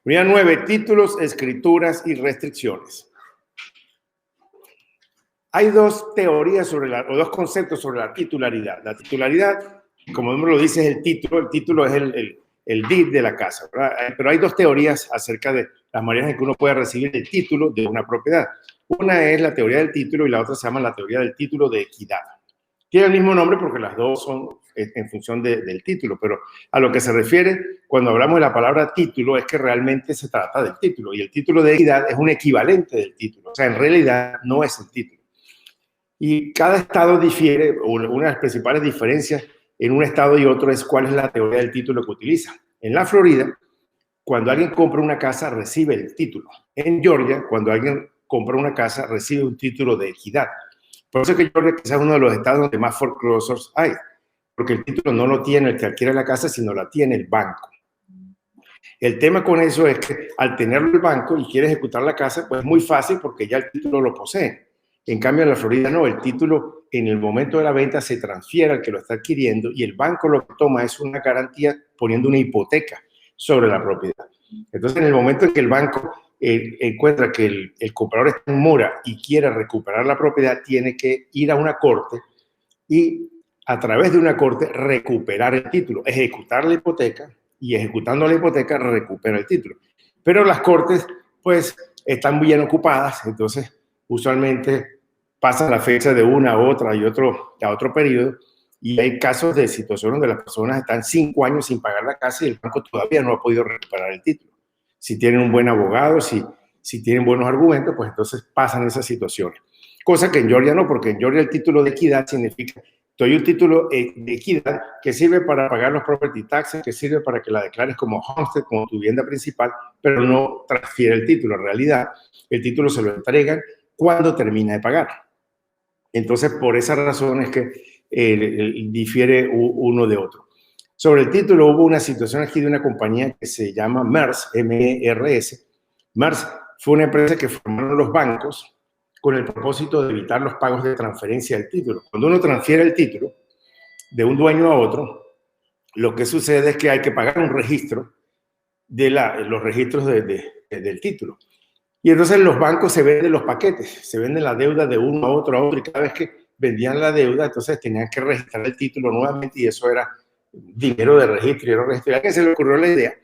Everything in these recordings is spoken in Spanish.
Unidad 9, títulos, escrituras y restricciones. Hay dos teorías o dos conceptos sobre la titularidad. La titularidad, como el nombre lo dice, es el título es el deed de la casa, ¿verdad? Pero hay dos teorías acerca de las maneras en que uno puede recibir el título de una propiedad. Una es la teoría del título y la otra se llama la teoría del título de equidad. Tiene el mismo nombre porque las dos son en función del título, pero a lo que se refiere cuando hablamos de la palabra título es que realmente se trata del título, y el título de equidad es un equivalente del título, o sea, en realidad no es el título. Y cada estado difiere, una de las principales diferencias en un estado y otro es cuál es la teoría del título que utiliza. En la Florida, cuando alguien compra una casa, recibe el título. En Georgia, cuando alguien compra una casa, recibe un título de equidad. Por eso es que Georgia quizás es uno de los estados donde más foreclosures hay, porque el título no lo tiene el que adquiere la casa, sino la tiene el banco. El tema con eso es que al tenerlo el banco y quiere ejecutar la casa, pues es muy fácil porque ya el título lo posee. En cambio, en la Florida no, el título en el momento de la venta se transfiere al que lo está adquiriendo y el banco lo que toma es una garantía poniendo una hipoteca sobre la propiedad. Entonces, en el momento en que el banco encuentra que el comprador está en mora y quiere recuperar la propiedad, tiene que ir a una corte y a través de una corte recuperar el título, ejecutar la hipoteca, y ejecutando la hipoteca recupera el título. Pero las cortes, pues, están muy bien ocupadas, entonces usualmente pasa la fecha de una a otra y a otro periodo, y hay casos de situaciones donde las personas están 5 años sin pagar la casa y el banco todavía no ha podido recuperar el título. Si tienen un buen abogado, si tienen buenos argumentos, pues entonces pasan esas situaciones. Cosa que en Georgia no, porque en Georgia el título de equidad significa doy un título de equidad que sirve para pagar los property taxes, que sirve para que la declares como homestead, como tu vivienda principal, pero no transfiere el título. En realidad, el título se lo entregan cuando termina de pagar. Entonces, por esa razón es que difiere uno de otro. Sobre el título, hubo una situación aquí de una compañía que se llama MERS, M-E-R-S. MERS fue una empresa que formaron los bancos con el propósito de evitar los pagos de transferencia del título. Cuando uno transfiere el título de un dueño a otro, lo que sucede es que hay que pagar un registro de los registros del título. Y entonces los bancos se venden los paquetes, se venden la deuda de uno a otro, y cada vez que vendían la deuda, entonces tenían que registrar el título nuevamente, y eso era dinero de registro. Y a alguien se le ocurrió la idea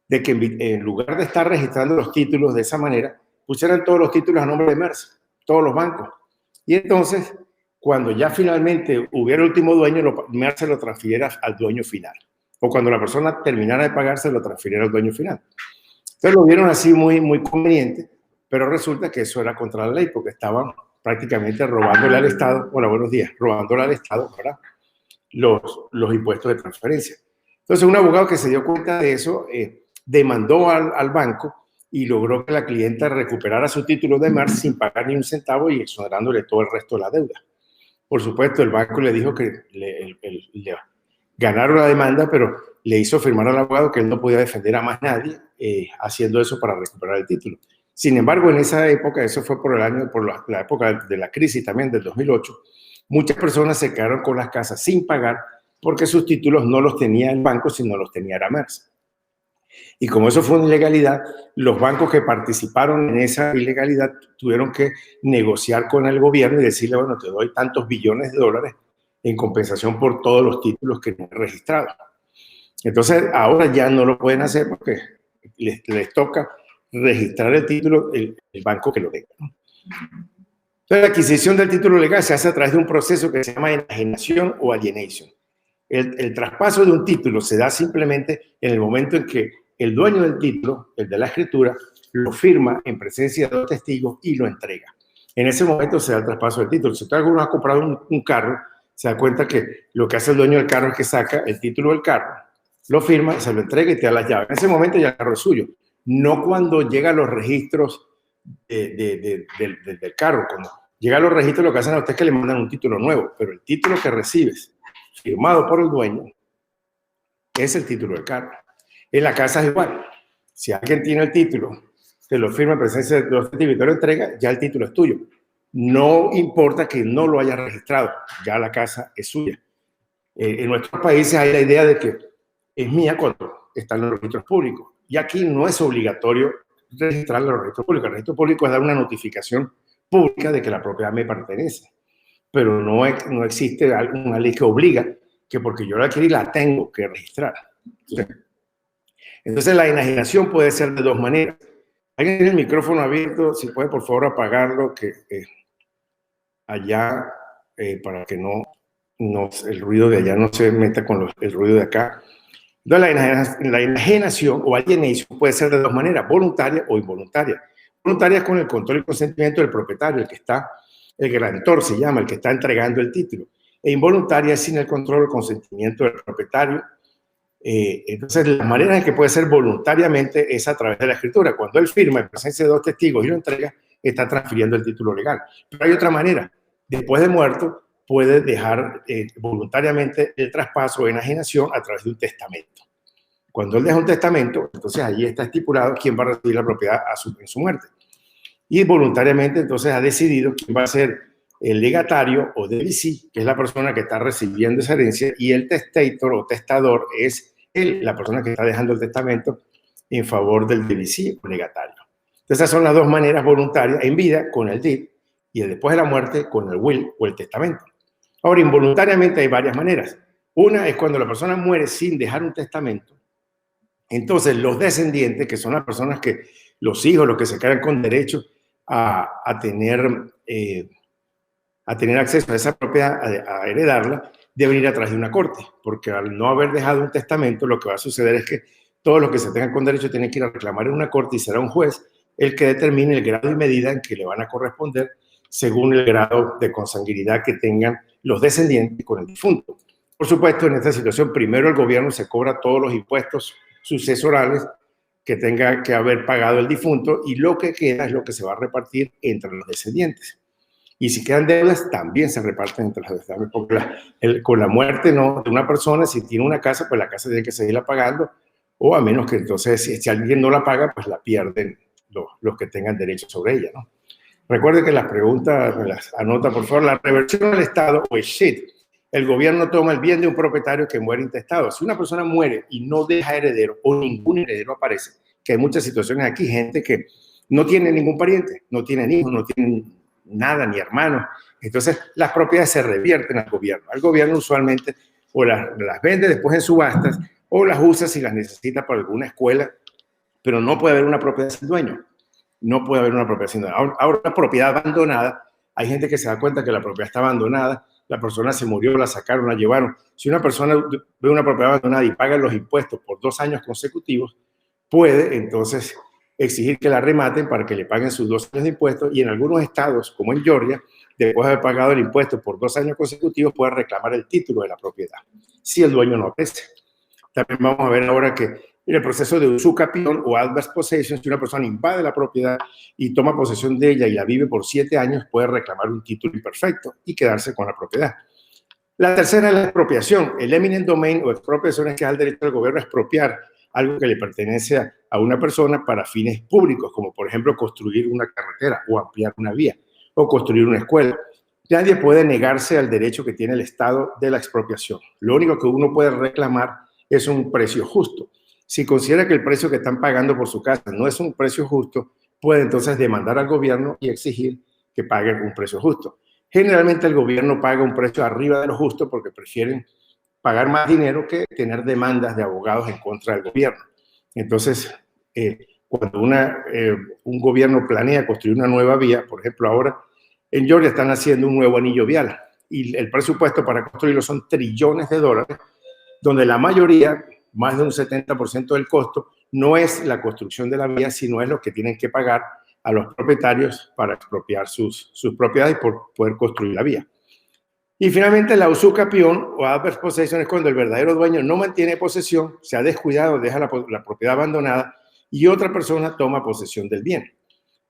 de que en lugar de estar registrando los títulos de esa manera, pusieran todos los títulos a nombre de MERS, todos los bancos. Y entonces, cuando ya finalmente hubiera el último dueño, MERS se lo transfiriera al dueño final. O cuando la persona terminara de pagar, se lo transfiriera al dueño final. Entonces lo vieron así muy, muy conveniente, pero resulta que eso era contra la ley, porque estaban prácticamente robándole al Estado, hola, buenos días, robándole al Estado, ¿verdad?, los impuestos de transferencia. Entonces, un abogado que se dio cuenta de eso demandó al banco y logró que la clienta recuperara su título de MERS sin pagar ni un centavo y exonerándole todo el resto de la deuda. Por supuesto, el banco le dijo que le ganaron la demanda, pero le hizo firmar al abogado que él no podía defender a más nadie haciendo eso para recuperar el título. Sin embargo, en esa época, eso fue por la época de la crisis también del 2008, muchas personas se quedaron con las casas sin pagar porque sus títulos no los tenía el banco, sino los tenía la MERS. Y como eso fue una ilegalidad, los bancos que participaron en esa ilegalidad tuvieron que negociar con el gobierno y decirle, bueno, te doy tantos billones de dólares en compensación por todos los títulos que no he registrado. Entonces, ahora ya no lo pueden hacer porque les toca registrar el título el banco que lo tenga. Entonces, la adquisición del título legal se hace a través de un proceso que se llama enajenación o alienation. El traspaso de un título se da simplemente en el momento en que el dueño del título, el de la escritura, lo firma en presencia de dos testigos y lo entrega. En ese momento se da el traspaso del título. Si usted alguno ha comprado un carro, se da cuenta que lo que hace el dueño del carro es que saca el título del carro, lo firma, se lo entrega y te da las llaves. En ese momento ya el carro es suyo. No cuando llega a los registros del carro. Cuando llega a los registros, lo que hacen a usted es que le mandan un título nuevo, pero el título que recibes, firmado por el dueño, es el título del carro. En la casa es igual. Si alguien tiene el título, te lo firma en presencia de los testigos y te lo entrega, ya el título es tuyo. No importa que no lo hayas registrado, ya la casa es suya. En nuestros países hay la idea de que es mía cuando está en los registros públicos. Y aquí no es obligatorio registrarlo en el registro público. El registro público es dar una notificación pública de que la propiedad me pertenece. Pero no existe una ley que obliga que porque yo la adquirí la tengo que registrar. Entonces la enajenación puede ser de dos maneras. Alguien tiene el micrófono abierto, si puede por favor apagarlo, que allá, para que el ruido de allá no se meta con el ruido de acá. Entonces la enajenación o alienation puede ser de dos maneras, voluntaria o involuntaria. Voluntaria es con el control y consentimiento del propietario, el grantor se llama, el que está entregando el título. E involuntaria es sin el control o el consentimiento del propietario. Entonces, la manera en que puede ser voluntariamente es a través de la escritura. Cuando él firma en presencia de dos testigos y lo entrega, está transfiriendo el título legal. Pero hay otra manera. Después de muerto, puede dejar voluntariamente el traspaso o enajenación a través de un testamento. Cuando él deja un testamento, entonces allí está estipulado quién va a recibir la propiedad en su muerte. Y voluntariamente, entonces, ha decidido quién va a ser el legatario o devisí, que es la persona que está recibiendo esa herencia, y el testator o testador es la persona que está dejando el testamento en favor del devisí o legatario. Entonces, esas son las dos maneras voluntarias: en vida con el deed y después de la muerte con el will o el testamento. Ahora, involuntariamente hay varias maneras. Una es cuando la persona muere sin dejar un testamento. Entonces, los descendientes, que son las personas que, los hijos, los que se quedan con derecho a tener acceso a esa propiedad, a heredarla, deben ir a través de una corte, porque al no haber dejado un testamento, lo que va a suceder es que todos los que se tengan con derecho tienen que ir a reclamar en una corte y será un juez el que determine el grado y medida en que le van a corresponder según el grado de consanguinidad que tengan los descendientes con el difunto. Por supuesto, en esta situación, primero el gobierno se cobra todos los impuestos sucesorales que tenga que haber pagado el difunto, y lo que queda es lo que se va a repartir entre los descendientes. Y si quedan deudas, también se reparten entre los descendientes, porque con la muerte de una persona, si tiene una casa, pues la casa tiene que seguirla pagando, o a menos que entonces, si alguien no la paga, pues la pierden los que tengan derecho sobre ella, ¿no? Recuerde que las preguntas me las anota, por favor. La reversión al Estado o shit. El gobierno toma el bien de un propietario que muere intestado. Si una persona muere y no deja heredero o ningún heredero aparece, que hay muchas situaciones aquí, gente que no tiene ningún pariente, no tienen hijos, no tienen nada, ni hermanos. Entonces, las propiedades se revierten al gobierno. Al gobierno usualmente o las vende después en subastas o las usa si las necesita para alguna escuela, pero no puede haber una propiedad sin dueño. No puede haber una propiedad sin dueño. Ahora, una propiedad abandonada, hay gente que se da cuenta que la propiedad está abandonada, la persona se murió, la sacaron, la llevaron. Si una persona ve una propiedad abandonada y paga los impuestos por 2 años consecutivos, puede entonces exigir que la rematen para que le paguen sus 2 años de impuestos, y en algunos estados, como en Georgia, después de haber pagado el impuesto por 2 años consecutivos, puede reclamar el título de la propiedad, si el dueño no aparece. También vamos a ver ahora que en el proceso de usucapión o adverse possession, si una persona invade la propiedad y toma posesión de ella y la vive por 7 años, puede reclamar un título imperfecto y quedarse con la propiedad. La tercera es la expropiación. El eminent domain o expropiación es que da el derecho del gobierno a expropiar algo que le pertenece a una persona para fines públicos, como por ejemplo construir una carretera o ampliar una vía o construir una escuela. Nadie puede negarse al derecho que tiene el Estado de la expropiación. Lo único que uno puede reclamar es un precio justo. Si considera que el precio que están pagando por su casa no es un precio justo, puede entonces demandar al gobierno y exigir que paguen un precio justo. Generalmente el gobierno paga un precio arriba de lo justo porque prefieren pagar más dinero que tener demandas de abogados en contra del gobierno. Entonces, cuando un gobierno planea construir una nueva vía, por ejemplo, ahora en Georgia están haciendo un nuevo anillo vial y el presupuesto para construirlo son trillones de dólares, donde la mayoría, más de un 70% del costo, no es la construcción de la vía, sino es lo que tienen que pagar a los propietarios para expropiar sus propiedades por poder construir la vía. Y finalmente la usucapión o adverse possession es cuando el verdadero dueño no mantiene posesión, se ha descuidado, deja la propiedad abandonada y otra persona toma posesión del bien.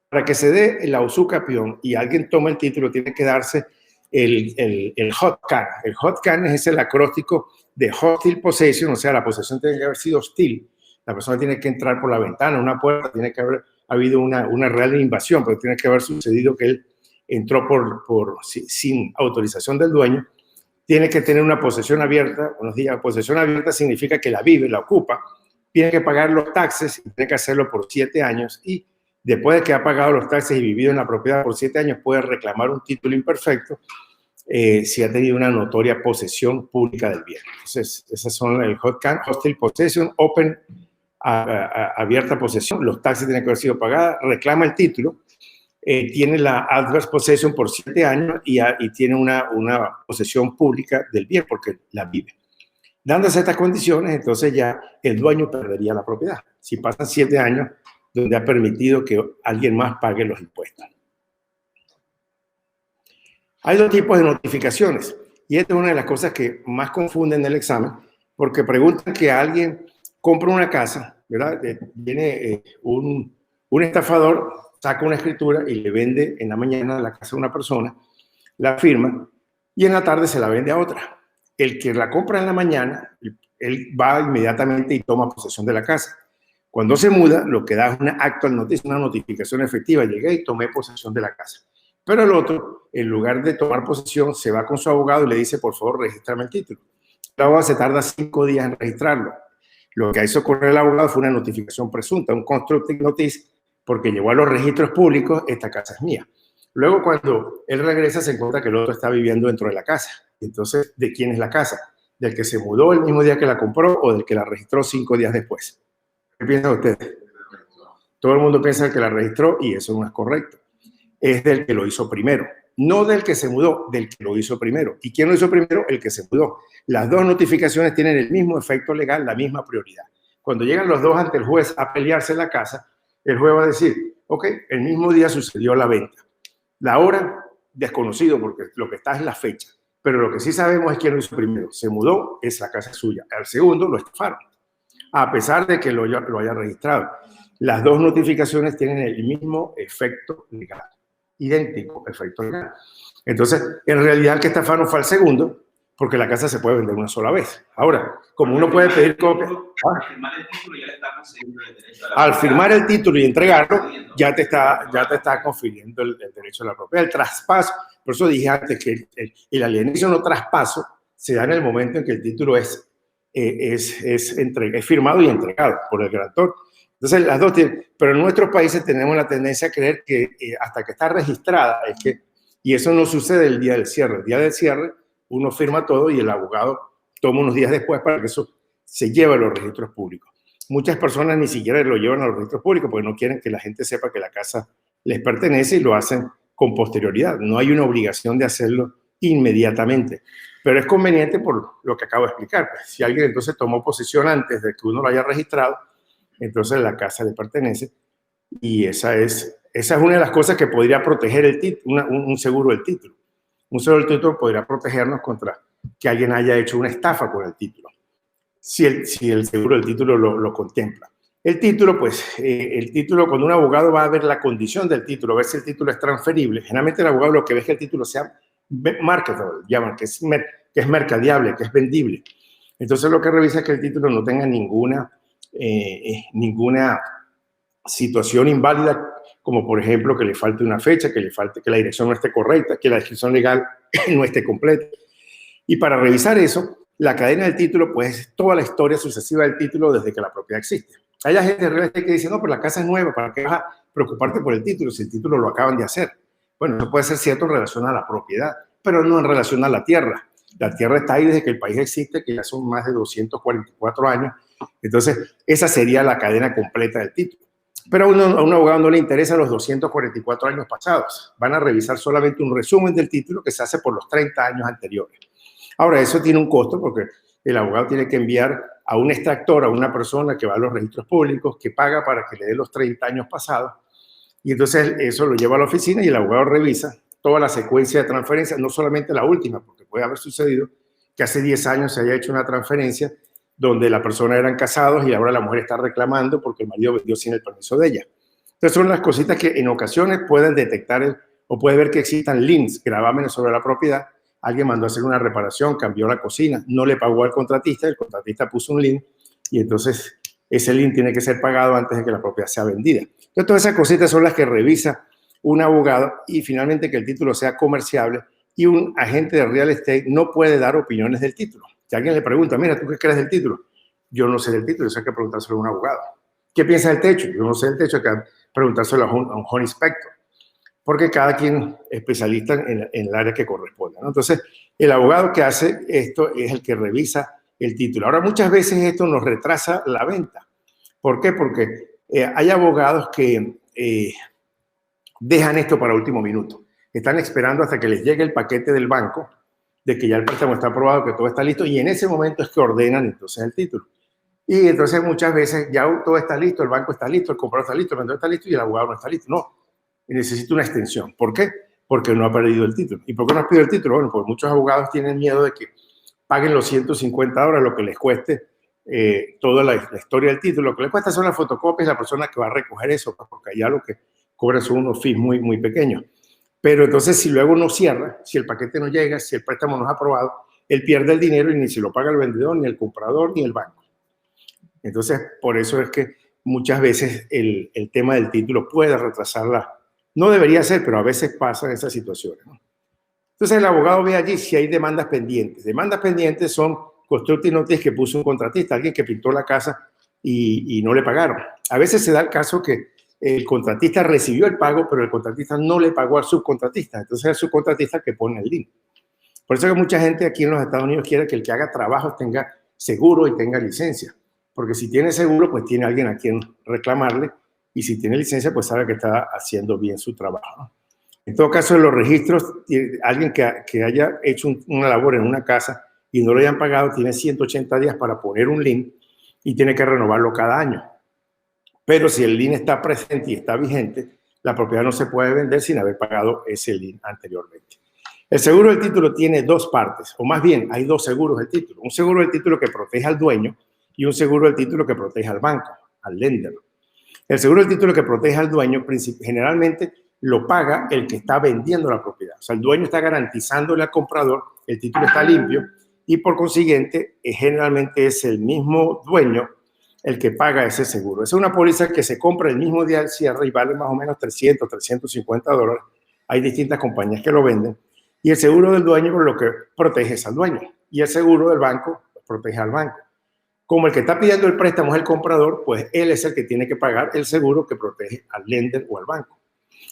Para que se dé la usucapión y alguien tome el título, tiene que darse el hot can. El hot can es el acróstico de hostile possession, o sea, la posesión tiene que haber sido hostil. La persona tiene que entrar por la ventana, una puerta, tiene que haber habido una real invasión, pero tiene que haber sucedido que él entró sin autorización del dueño. Tiene que tener una posesión abierta. Unos días, posesión abierta significa que la vive, la ocupa, tiene que pagar los taxes y tiene que hacerlo por 7 años, y después de que ha pagado los taxes y vivido en la propiedad por 7 años, puede reclamar un título imperfecto si ha tenido una notoria posesión pública del bien. Entonces, esas son el hostile possession, open, abierta posesión, los taxes tienen que haber sido pagados, reclama el título, tiene la adverse possession por 7 años y tiene una posesión pública del bien porque la vive. Dándose estas condiciones, entonces ya el dueño perdería la propiedad. Si pasan 7 años donde ha permitido que alguien más pague los impuestos. Hay 2 tipos de notificaciones, y esta es una de las cosas que más confunden en el examen, porque preguntan que alguien compra una casa, ¿verdad? Viene un estafador, saca una escritura y le vende en la mañana la casa a una persona, la firma, y en la tarde se la vende a otra. El que la compra en la mañana, él va inmediatamente y toma posesión de la casa. Cuando se muda, lo que da es una actual noticia, una notificación efectiva. Llegué y tomé posesión de la casa. Pero el otro, en lugar de tomar posesión, se va con su abogado y le dice, por favor, regístrame el título. El abogado se tarda 5 días en registrarlo. Lo que hizo correr el abogado fue una notificación presunta, un constructive notice, porque llevó a los registros públicos, esta casa es mía. Luego, cuando él regresa, se encuentra que el otro está viviendo dentro de la casa. Entonces, ¿de quién es la casa? ¿Del que se mudó el mismo día que la compró o del que la registró 5 días después? ¿Qué piensan ustedes? Todo el mundo piensa que la registró y eso no es correcto. Es del que lo hizo primero. No del que se mudó, del que lo hizo primero. ¿Y quién lo hizo primero? El que se mudó. Las 2 notificaciones tienen el mismo efecto legal, la misma prioridad. Cuando llegan los 2 ante el juez a pelearse la casa, el juez va a decir, ok, el mismo día sucedió la venta. La hora, desconocido, porque lo que está es la fecha. Pero lo que sí sabemos es quién lo hizo primero. Se mudó, es la casa suya. Al segundo lo estafaron, a pesar de que lo haya registrado. Las 2 notificaciones tienen el mismo efecto legal, idéntico efecto legal. Entonces, en realidad el que estafaron fue al segundo, porque la casa se puede vender una sola vez. Ahora, como uno puede pedir copia... Al firmar el título y entregarlo, ya te está confiriendo el derecho a la propiedad. El traspaso, por eso dije antes que el alienígena o traspaso se da en el momento en que el título es firmado y entregado por el grantor. Entonces, las 2 tienen, pero en nuestros países tenemos la tendencia a creer que hasta que está registrada es que, y eso no sucede el día del cierre. El día del cierre uno firma todo y el abogado toma unos días después para que eso se lleve a los registros públicos. Muchas personas ni siquiera lo llevan a los registros públicos porque no quieren que la gente sepa que la casa les pertenece y lo hacen con posterioridad. No hay una obligación de hacerlo inmediatamente, pero es conveniente por lo que acabo de explicar. Si alguien entonces tomó posesión antes de que uno lo haya registrado, entonces la casa le pertenece y esa es una de las cosas que podría proteger el título, un seguro del título. Un seguro del título podría protegernos contra que alguien haya hecho una estafa con el título, si el seguro del título lo contempla. El título, pues, cuando un abogado va a ver la condición del título, a ver si el título es transferible, generalmente el abogado lo que ve es que el título sea marketable, llaman, que es mercadeable, que es vendible. Entonces lo que revisa es que el título no tenga ninguna situación inválida, como por ejemplo que le falte una fecha, que la dirección no esté correcta, que la descripción legal no esté completa. Y para revisar eso, la cadena del título, pues es toda la historia sucesiva del título desde que la propiedad existe. Hay gente realmente que dice, no, pero la casa es nueva, ¿para qué vas a preocuparte por el título si el título lo acaban de hacer? Bueno, eso puede ser cierto en relación a la propiedad, pero no en relación a la tierra. La tierra está ahí desde que el país existe, que ya son más de 244 años. Entonces, esa sería la cadena completa del título. Pero a un abogado no le interesa los 244 años pasados. Van a revisar solamente un resumen del título que se hace por los 30 años anteriores. Ahora, eso tiene un costo porque el abogado tiene que enviar a un extractor, a una persona que va a los registros públicos, que paga para que le dé los 30 años pasados. Y entonces eso lo lleva a la oficina y el abogado revisa toda la secuencia de transferencias, no solamente la última, porque puede haber sucedido que hace 10 años se haya hecho una transferencia donde la persona eran casados y ahora la mujer está reclamando porque el marido vendió sin el permiso de ella. Entonces son las cositas que en ocasiones pueden detectar o puede ver que existan liens, gravámenes sobre la propiedad. Alguien mandó a hacer una reparación, cambió la cocina, no le pagó al contratista, el contratista puso un lien y entonces ese lien tiene que ser pagado antes de que la propiedad sea vendida. Entonces todas esas cositas son las que revisa un abogado y finalmente que el título sea comerciable, y un agente de real estate no puede dar opiniones del título. Si alguien le pregunta, mira, ¿tú qué crees del título? yo no sé del título, eso hay que preguntárselo a un abogado. ¿Qué piensa del techo? Yo no sé del techo, hay que preguntárselo a un home inspector, porque cada quien es especialista en el área que corresponde, ¿no? Entonces, el abogado que hace esto es el que revisa el título. Ahora, muchas veces esto nos retrasa la venta. ¿Por qué? Porque hay abogados que dejan esto para último minuto. Están esperando hasta que les llegue el paquete del banco de que ya el préstamo está aprobado, que todo está listo, y en ese momento es que ordenan entonces el título. Y entonces muchas veces ya todo está listo, el banco está listo, el comprador está listo, el vendedor está listo y el abogado no está listo. No, necesita una extensión. ¿Por qué? Porque no ha perdido el título. ¿Y por qué no ha perdido el título? Bueno, porque muchos abogados tienen miedo de que paguen los $150, lo que les cueste toda la historia del título. Lo que les cuesta son las fotocopias, la persona que va a recoger eso, porque allá lo que cobran son unos fees muy, muy pequeños. Pero entonces, si luego no cierra, si el paquete no llega, si el préstamo no es aprobado, él pierde el dinero y ni se lo paga el vendedor, ni el comprador, ni el banco. Entonces, por eso es que muchas veces el tema del título puede retrasarla. No debería ser, pero a veces pasan esas situaciones, ¿no? Entonces, el abogado ve allí si hay demandas pendientes. Demandas pendientes son constructive notice que puso un contratista, alguien que pintó la casa y no le pagaron. A veces se da el caso que el contratista recibió el pago, pero el contratista no le pagó al subcontratista. Entonces, es el subcontratista que pone el link. Por eso que mucha gente aquí en los Estados Unidos quiere que el que haga trabajos tenga seguro y tenga licencia. Porque si tiene seguro, pues tiene alguien a quien reclamarle. Y si tiene licencia, pues sabe que está haciendo bien su trabajo. En todo caso, en los registros, alguien que haya hecho una labor en una casa y no lo hayan pagado, tiene 180 días para poner un lien y tiene que renovarlo cada año. Pero si el lien está presente y está vigente, la propiedad no se puede vender sin haber pagado ese lien anteriormente. El seguro del título tiene dos partes, o más bien hay dos seguros del título. Un seguro del título que protege al dueño y un seguro del título que protege al banco, al lender. El seguro del título que protege al dueño generalmente lo paga el que está vendiendo la propiedad. O sea, el dueño está garantizándole al comprador, el título está limpio y por consiguiente generalmente es el mismo dueño el que paga ese seguro. Es una póliza que se compra el mismo día del cierre y vale más o menos $300, $350. Hay distintas compañías que lo venden. Y el seguro del dueño por lo que protege es al dueño. Y el seguro del banco protege al banco. Como el que está pidiendo el préstamo es el comprador, pues él es el que tiene que pagar el seguro que protege al lender o al banco.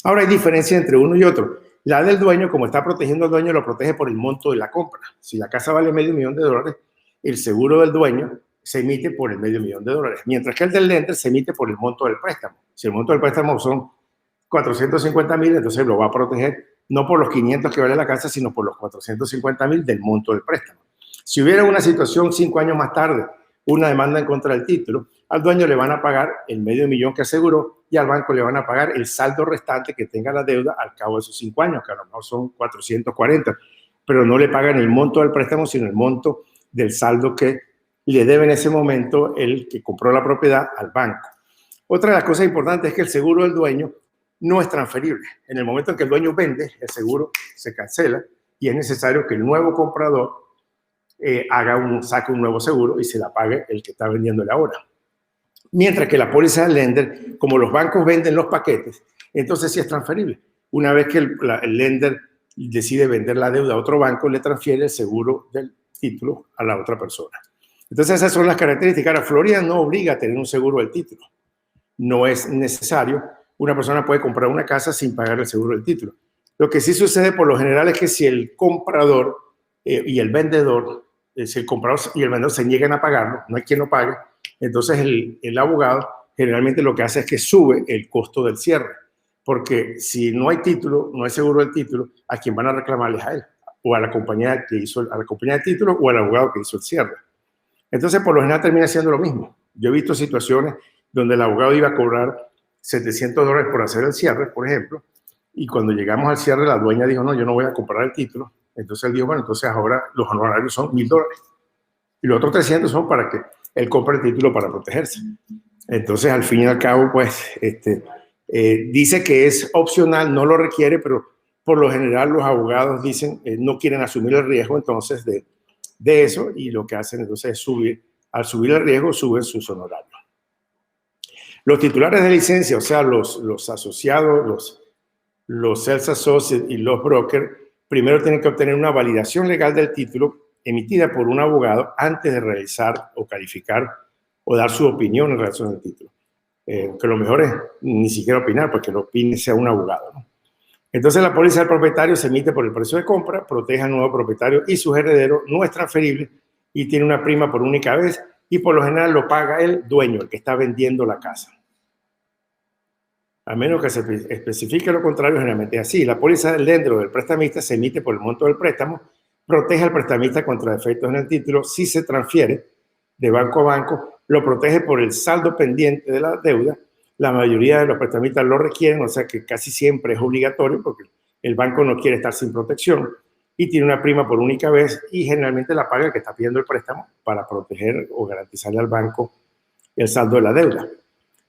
Ahora hay diferencia entre uno y otro. La del dueño, como está protegiendo al dueño, lo protege por el monto de la compra. Si la casa vale $500,000, el seguro del dueño se emite por el $500,000, mientras que el del lender se emite por el monto del préstamo. Si el monto del préstamo son $450,000, entonces lo va a proteger no por los 500 que vale la casa, sino por los $450,000 del monto del préstamo. Si hubiera una situación 5 años más tarde, una demanda en contra del título, al dueño le van a pagar el $500,000 que aseguró y al banco le van a pagar el saldo restante que tenga la deuda al cabo de esos 5 años, que a lo mejor son 440, pero no le pagan el monto del préstamo, sino el monto del saldo que le debe en ese momento el que compró la propiedad al banco. Otra de las cosas importantes es que el seguro del dueño no es transferible. En el momento en que el dueño vende, el seguro se cancela y es necesario que el nuevo comprador saque un nuevo seguro y se la pague el que está vendiéndole ahora. Mientras que la póliza del lender, como los bancos venden los paquetes, entonces sí es transferible. Una vez que el lender decide vender la deuda a otro banco, le transfiere el seguro del título a la otra persona. Entonces esas son las características. Ahora, Florida no obliga a tener un seguro del título. No es necesario. Una persona puede comprar una casa sin pagar el seguro del título. Lo que sí sucede por lo general es que si el comprador y el vendedor, si el comprador y el vendedor se niegan a pagarlo, no hay quien lo pague, entonces el abogado generalmente lo que hace es que sube el costo del cierre. Porque si no hay título, no hay seguro del título, a quien van a reclamarles a él, o a la compañía que hizo, a la compañía de título, o al abogado que hizo el cierre. Entonces, por lo general termina siendo lo mismo. Yo he visto situaciones donde el abogado iba a cobrar $700 por hacer el cierre, por ejemplo, y cuando llegamos al cierre, la dueña dijo, no, yo no voy a comprar el título. Entonces él dijo, bueno, entonces ahora los honorarios son $1,000. Y los otros 300 son para que él compre el título para protegerse. Entonces, al fin y al cabo, pues, dice que es opcional, no lo requiere, pero por lo general los abogados dicen, no quieren asumir el riesgo entonces de eso, y lo que hacen entonces es subir, al subir el riesgo, suben sus honorarios. Los titulares de licencia, o sea, los asociados, los sales associates y los brokers, primero tienen que obtener una validación legal del título emitida por un abogado antes de realizar o calificar o dar su opinión en relación al título. Que lo mejor es ni siquiera opinar, porque lo opine sea un abogado, ¿no? Entonces la póliza del propietario se emite por el precio de compra, protege al nuevo propietario y sus herederos, no es transferible y tiene una prima por única vez y por lo general lo paga el dueño, el que está vendiendo la casa. A menos que se especifique lo contrario, generalmente es así. La póliza del lender o del prestamista se emite por el monto del préstamo, protege al prestamista contra defectos en el título si se transfiere de banco a banco, lo protege por el saldo pendiente de la deuda. La mayoría de los prestamistas lo requieren, o sea que casi siempre es obligatorio porque el banco no quiere estar sin protección y tiene una prima por única vez y generalmente la paga el que está pidiendo el préstamo para proteger o garantizarle al banco el saldo de la deuda.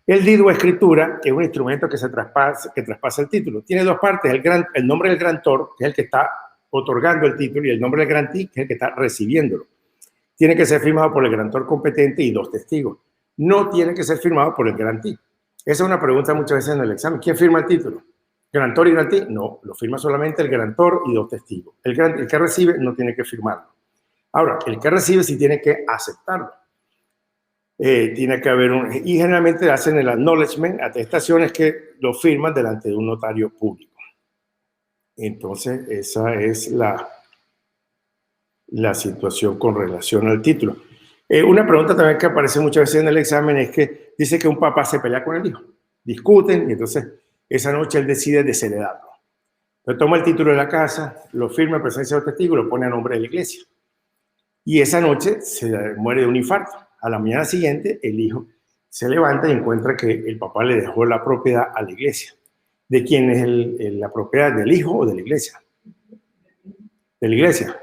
El deed o escritura es un instrumento que traspasa el título. Tiene dos partes, el nombre del grantor, que es el que está otorgando el título, y el nombre del grantee, que es el que está recibiéndolo. Tiene que ser firmado por el grantor competente y 2 testigos. No tiene que ser firmado por el grantee. Esa es una pregunta muchas veces en el examen. ¿Quién firma el título? ¿Grantor y grantee? No, lo firma solamente el grantor y 2 testigos. El que recibe no tiene que firmarlo. Ahora, el que recibe sí tiene que aceptarlo. Tiene que haber y generalmente hacen el acknowledgement, atestaciones que lo firman delante de un notario público. Entonces, esa es la situación con relación al título. Una pregunta también que aparece muchas veces en el examen es que dice que un papá se pelea con el hijo. Discuten y entonces esa noche él decide desheredarlo. Entonces toma el título de la casa, lo firma en presencia de los testigos y lo pone a nombre de la iglesia. Y esa noche se muere de un infarto. A la mañana siguiente, el hijo se levanta y encuentra que el papá le dejó la propiedad a la iglesia. ¿De quién es la propiedad? ¿Del hijo o de la iglesia? De la iglesia.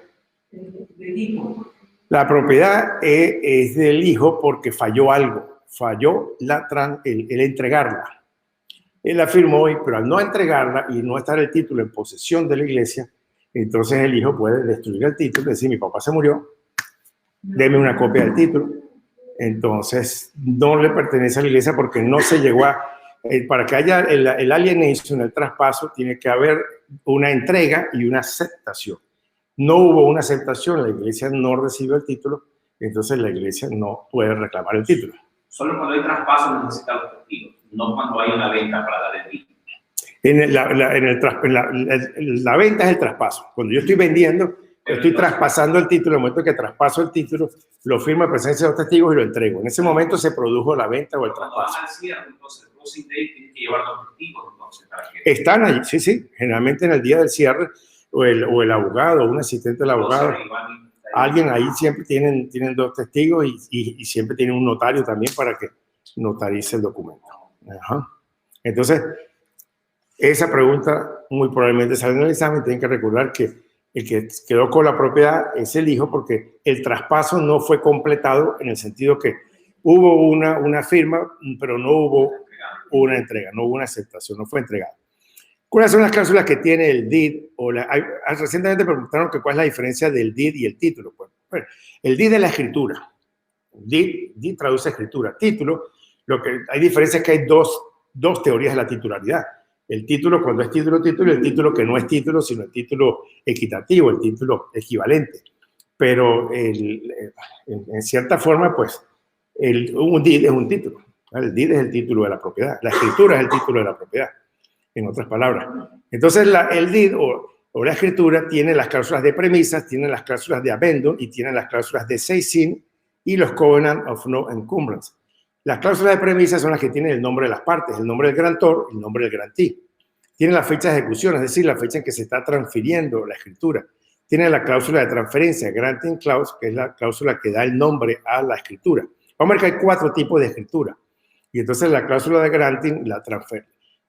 Del hijo. La propiedad es del hijo porque falló algo. Falló el entregarla. Él la firmó, pero al no entregarla y no estar el título en posesión de la iglesia, entonces el hijo puede destruir el título y decir, mi papá se murió, deme una copia del título. Entonces no le pertenece a la iglesia porque no se llegó a... para que haya el alienation, el traspaso, tiene que haber una entrega y una aceptación. No hubo una aceptación, la iglesia no recibe el título, entonces la iglesia no puede reclamar el título. Solo cuando hay traspaso necesita los testigos, no cuando hay una venta para dar el título. La venta es el traspaso. Cuando yo estoy vendiendo, estoy traspasando el título. En el momento que traspaso el título, lo firmo en presencia de los testigos y lo entrego. En ese momento se produjo la venta o el traspaso. Al cierre, entonces, el closing date tiene que llevar los testigos, entonces, para que... Están allí, sí, sí. Generalmente en el día del cierre, o el abogado, o un asistente del abogado, alguien ahí siempre tienen 2 testigos y siempre tienen un notario también para que notarice el documento. Ajá. Entonces, esa pregunta muy probablemente sale en el examen. Tienen que recordar que el que quedó con la propiedad es el hijo porque el traspaso no fue completado en el sentido que hubo una firma, pero no hubo una entrega, no hubo una aceptación, no fue entregado. ¿Cuáles son las cláusulas que tiene el deed? Recientemente preguntaron que cuál es la diferencia del deed y el título. Bueno, el deed es la escritura. Deed traduce escritura. Título, hay diferencia es que hay dos teorías de la titularidad. El título, cuando es título, y el título que no es título, sino el título equitativo, el título equivalente. Pero en cierta forma, pues, un deed es un título. El deed es el título de la propiedad. La escritura es el título de la propiedad, en otras palabras. Entonces, el deed o la escritura tiene las cláusulas de premisas, tiene las cláusulas de addendum y tiene las cláusulas de seizin y los covenant of no encumbrance. Las cláusulas de premisas son las que tienen el nombre de las partes, el nombre del grantor y el nombre del grantee. Tiene la fecha de ejecución, es decir, la fecha en que se está transfiriendo la escritura. Tiene la cláusula de transferencia, granting clause, que es la cláusula que da el nombre a la escritura. Vamos a ver que hay 4 tipos de escritura. Y entonces la cláusula de granting,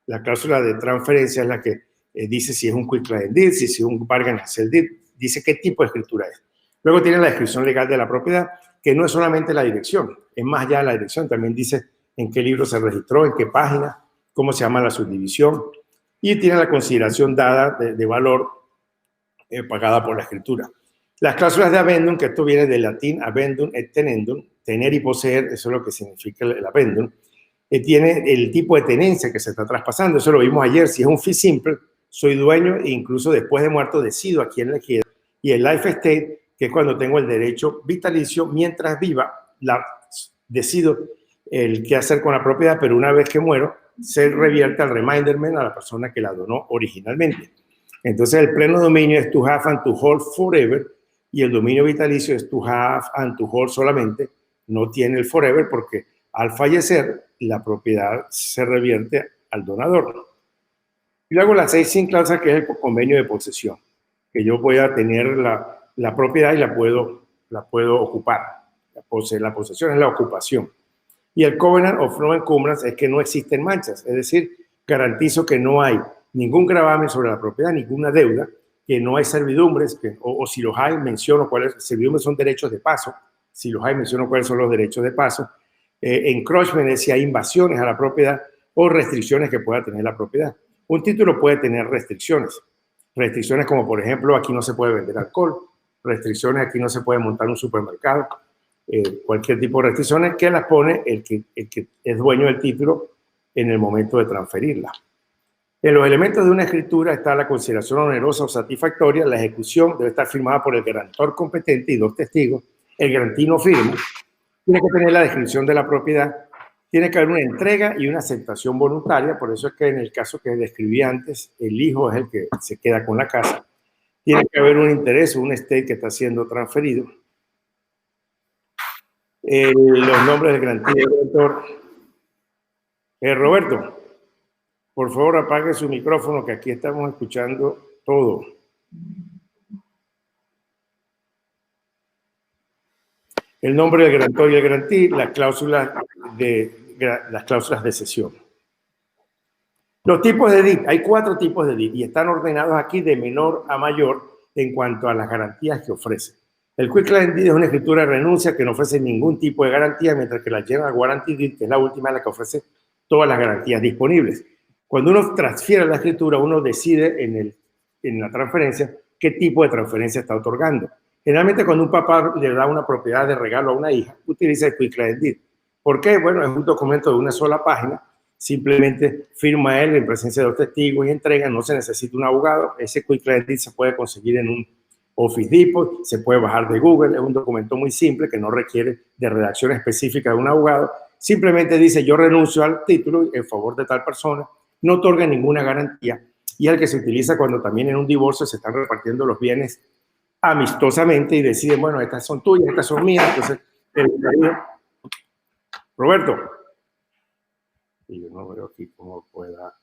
la cláusula de transferencia es la que dice si es un quick claim deed, si es un bargain sale deed, dice qué tipo de escritura es. Luego tiene la descripción legal de la propiedad, que no es solamente la dirección, es más allá de la dirección, también dice en qué libro se registró, en qué página, cómo se llama la subdivisión, y tiene la consideración dada de valor pagada por la escritura. Las cláusulas de addendum, que esto viene del latín addendum et tenendum, tener y poseer, eso es lo que significa el addendum, tiene el tipo de tenencia que se está traspasando, eso lo vimos ayer, si es un fee simple, soy dueño e incluso después de muerto decido a quién le queda, y el life estate, que es cuando tengo el derecho vitalicio mientras viva, decido el qué hacer con la propiedad, pero una vez que muero, se revierte al reminderment a la persona que la donó originalmente. Entonces, el pleno dominio es to have and to hold forever, y el dominio vitalicio es to have and to hold solamente. No tiene el forever porque al fallecer, la propiedad se revierte al donador. Y luego la 6 sin cláusula, que es el convenio de posesión, que yo voy a tener la propiedad y la puedo ocupar. La posesión es la ocupación. Y el covenant of no encumbrance es que no existen manchas, es decir, garantizo que no hay ningún gravamen sobre la propiedad, ninguna deuda, que no hay servidumbres, o si los hay, menciono cuáles. Servidumbres son derechos de paso, si los hay, menciono cuáles son los derechos de paso. Encroachment es si hay invasiones a la propiedad o restricciones que pueda tener la propiedad. Un título puede tener restricciones como, por ejemplo, aquí no se puede vender alcohol, restricciones, aquí no se puede montar un supermercado, cualquier tipo de restricciones que las pone el que es dueño del título en el momento de transferirla. En los elementos de una escritura está la consideración onerosa o satisfactoria. La ejecución debe estar firmada por el garantor competente y 2 testigos. El garantí no firma. Tiene que tener la descripción de la propiedad. Tiene que haber una entrega y una aceptación voluntaria. Por eso es que en el caso que describí antes, el hijo es el que se queda con la casa. Tiene que haber un interés o un estate que está siendo transferido. Los nombres del garantí del autor. Roberto, por favor, apague su micrófono, que aquí estamos escuchando todo. El nombre del garantor y el garantí, las cláusulas de cesión. Los tipos de DIT. Hay 4 tipos de DIT y están ordenados aquí de menor a mayor en cuanto a las garantías que ofrece. El Quick Claim Deed es una escritura de renuncia que no ofrece ningún tipo de garantía, mientras que la General Guarantee Deed, que es la última, es la que ofrece todas las garantías disponibles. Cuando uno transfiere la escritura, uno decide en la transferencia qué tipo de transferencia está otorgando. Generalmente, cuando un papá le da una propiedad de regalo a una hija, utiliza el Quick Claim Deed. ¿Por qué? Bueno, es un documento de una sola página. Simplemente firma él en presencia de 2 testigos y entrega. No se necesita un abogado. Ese Quick Claim Deed se puede conseguir en un Office Depot, se puede bajar de Google. Es un documento muy simple que no requiere de redacción específica de un abogado. Simplemente dice: yo renuncio al título en favor de tal persona. No otorga ninguna garantía, y es el que se utiliza cuando también en un divorcio se están repartiendo los bienes amistosamente y deciden, bueno, estas son tuyas, estas son mías. Entonces, Roberto, y yo no veo aquí cómo pueda.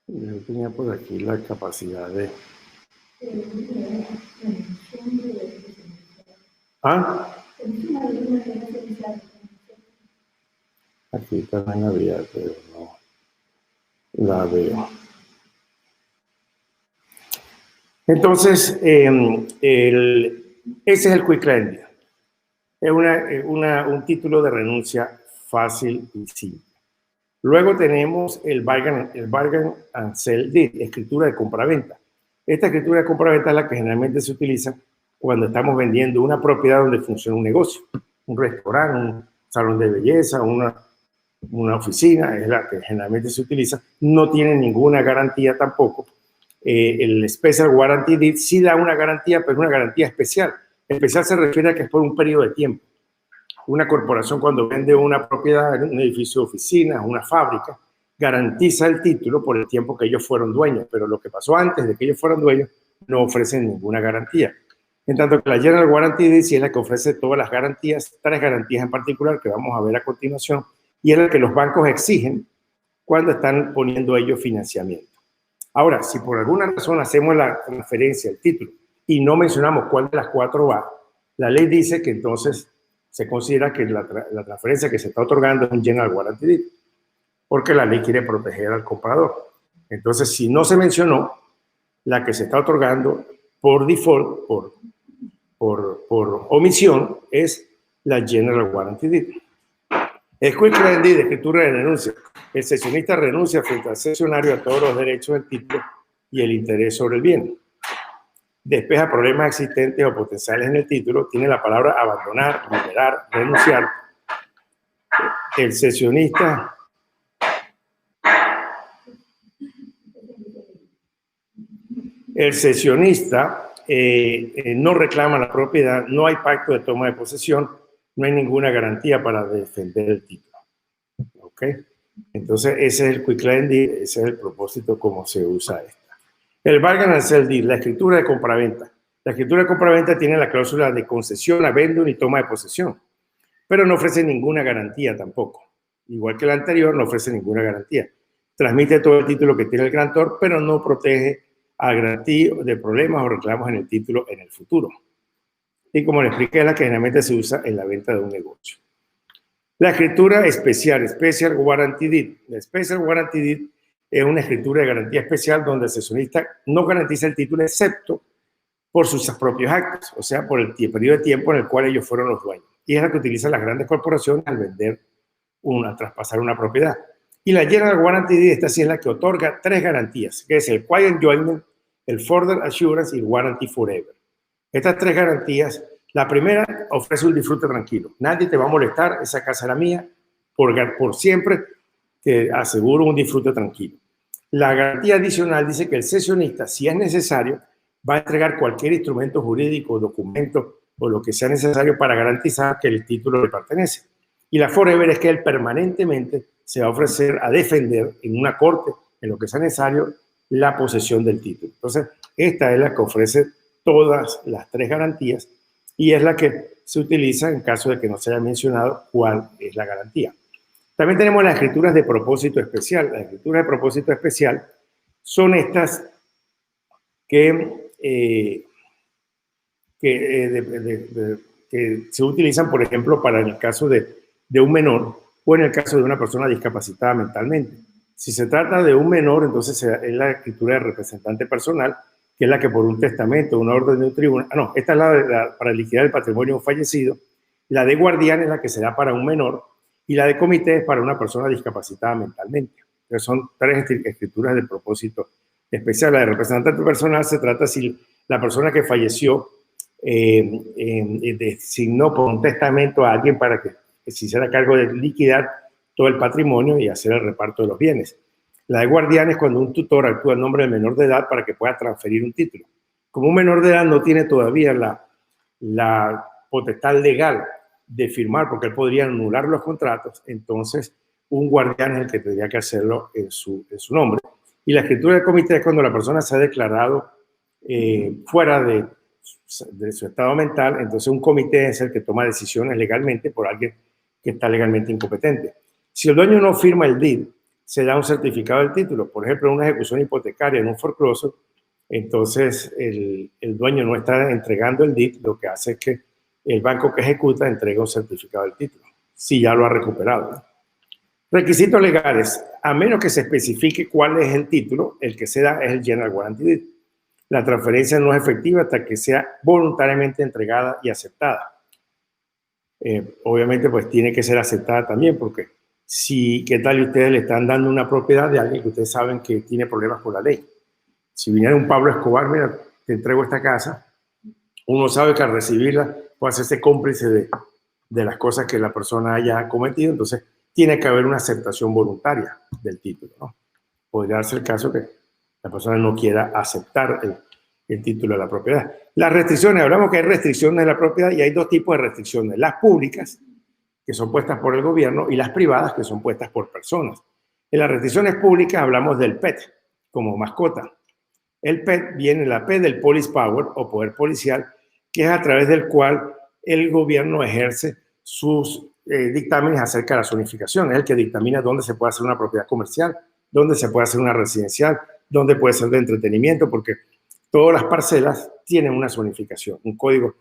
Yo tenía por aquí la capacidad de... ¿Ah? Aquí también había, pero no la veo. Entonces, ese es el Quick Claim Deed. Es un título de renuncia fácil y simple. Luego tenemos el Bargain and Sell Deed, escritura de compraventa. Esta escritura de compraventa es la que generalmente se utiliza cuando estamos vendiendo una propiedad donde funciona un negocio, un restaurante, un salón de belleza, una oficina, es la que generalmente se utiliza. No tiene ninguna garantía tampoco. El Special Guarantee Deed sí da una garantía, pero una garantía especial. Especial se refiere a que es por un periodo de tiempo. Una corporación, cuando vende una propiedad, un edificio de oficinas, una fábrica, garantiza el título por el tiempo que ellos fueron dueños, pero lo que pasó antes de que ellos fueran dueños no ofrecen ninguna garantía. En tanto que la General Guarantee Deed sí es la que ofrece todas las garantías, 3 garantías en particular que vamos a ver a continuación, y es la que los bancos exigen cuando están poniendo ellos financiamiento. Ahora, si por alguna razón hacemos la transferencia, el título, y no mencionamos cuál de las 4 va, la ley dice que entonces se considera que la transferencia que se está otorgando es un General Guarantee Deed, porque la ley quiere proteger al comprador. Entonces, si no se mencionó, la que se está otorgando por default, por omisión, es la General Guarantee Deed. El Quick Claim Deed, escritura de renuncia. El cesionista renuncia frente al cesionario a todos los derechos del título y el interés sobre el bien. Despeja problemas existentes o potenciales en el título. Tiene la palabra abandonar, liberar, renunciar. El cesionista no reclama la propiedad, no hay pacto de toma de posesión, no hay ninguna garantía para defender el título. ¿Ok? Entonces, ese es el quitclaim deed, ese es el propósito como se usa esta. El bargain and sell deed, la escritura de compraventa. La escritura de compraventa tiene la cláusula de concesión, abandon y toma de posesión, pero no ofrece ninguna garantía tampoco. Igual que la anterior, no ofrece ninguna garantía. Transmite todo el título que tiene el grantor, pero no protege al grantí de problemas o reclamos en el título en el futuro. Y como le expliqué, es la que generalmente se usa en la venta de un negocio. La escritura especial, Special Warranty Deed. La Special Warranty Deed es una escritura de garantía especial donde el cesionista no garantiza el título excepto por sus propios actos, o sea, por el periodo de tiempo en el cual ellos fueron los dueños. Y es la que utilizan las grandes corporaciones al vender traspasar una propiedad. Y la General Warranty Deed, esta sí es la que otorga 3 garantías, que es el Quiet Enjoyment, el Further Assurance y el Warranty Forever. Estas 3 garantías, la primera ofrece un disfrute tranquilo. Nadie te va a molestar, esa casa era mía, por siempre te aseguro un disfrute tranquilo. La garantía adicional dice que el cesionista, si es necesario, va a entregar cualquier instrumento jurídico, documento o lo que sea necesario para garantizar que el título le pertenece. Y la Forever es que él permanentemente se va a ofrecer a defender en una corte, en lo que sea necesario, la posesión del título. Entonces, esta es la que ofrece todas las 3 garantías y es la que se utiliza en caso de que no se haya mencionado cuál es la garantía. También tenemos las escrituras de propósito especial. Las escrituras de propósito especial son estas que se utilizan, por ejemplo, para el caso de un menor o en el caso de una persona discapacitada mentalmente. Si se trata de un menor, entonces es la escritura de representante personal, que es la que por un testamento, una orden de un tribunal, esta es para liquidar el patrimonio de un fallecido, la de guardián es la que se da para un menor y la de comité es para una persona discapacitada mentalmente. Entonces son 3 escrituras de propósito especial. La de representante personal se trata si la persona que falleció designó por un testamento a alguien para que se hiciera cargo de liquidar todo el patrimonio y hacer el reparto de los bienes. La de guardián es cuando un tutor actúa en nombre del menor de edad para que pueda transferir un título. Como un menor de edad no tiene todavía la potestad legal de firmar, porque él podría anular los contratos, entonces un guardián es el que tendría que hacerlo en su nombre. Y la escritura del comité es cuando la persona se ha declarado fuera de su estado mental, entonces un comité es el que toma decisiones legalmente por alguien que está legalmente incompetente. Si el dueño no firma el deed, se da un certificado del título. Por ejemplo, en una ejecución hipotecaria, en un foreclosure, entonces el dueño no está entregando el deed, lo que hace es que el banco que ejecuta entrega un certificado del título, si ya lo ha recuperado, ¿no? Requisitos legales. A menos que se especifique cuál es el título, el que se da es el General Warranty Deed. La transferencia no es efectiva hasta que sea voluntariamente entregada y aceptada. Obviamente, pues tiene que ser aceptada también, porque ¿qué tal ustedes le están dando una propiedad de alguien que ustedes saben que tiene problemas con la ley? Si viniera un Pablo Escobar, mira, te entrego esta casa, uno sabe que al recibirla puede hacerse cómplice de las cosas que la persona haya cometido, entonces tiene que haber una aceptación voluntaria del título, ¿no? Podría darse el caso que la persona no quiera aceptar el título de la propiedad. Las restricciones, hablamos que hay restricciones de la propiedad y hay 2 tipos de restricciones. Las públicas, que son puestas por el gobierno, y las privadas, que son puestas por personas. En las restricciones públicas hablamos del PET como mascota. El PET viene, la P del Police Power o poder policial, que es a través del cual el gobierno ejerce sus dictámenes acerca de la zonificación. Es el que dictamina dónde se puede hacer una propiedad comercial, dónde se puede hacer una residencial, dónde puede ser de entretenimiento, porque todas las parcelas tienen una zonificación, un código.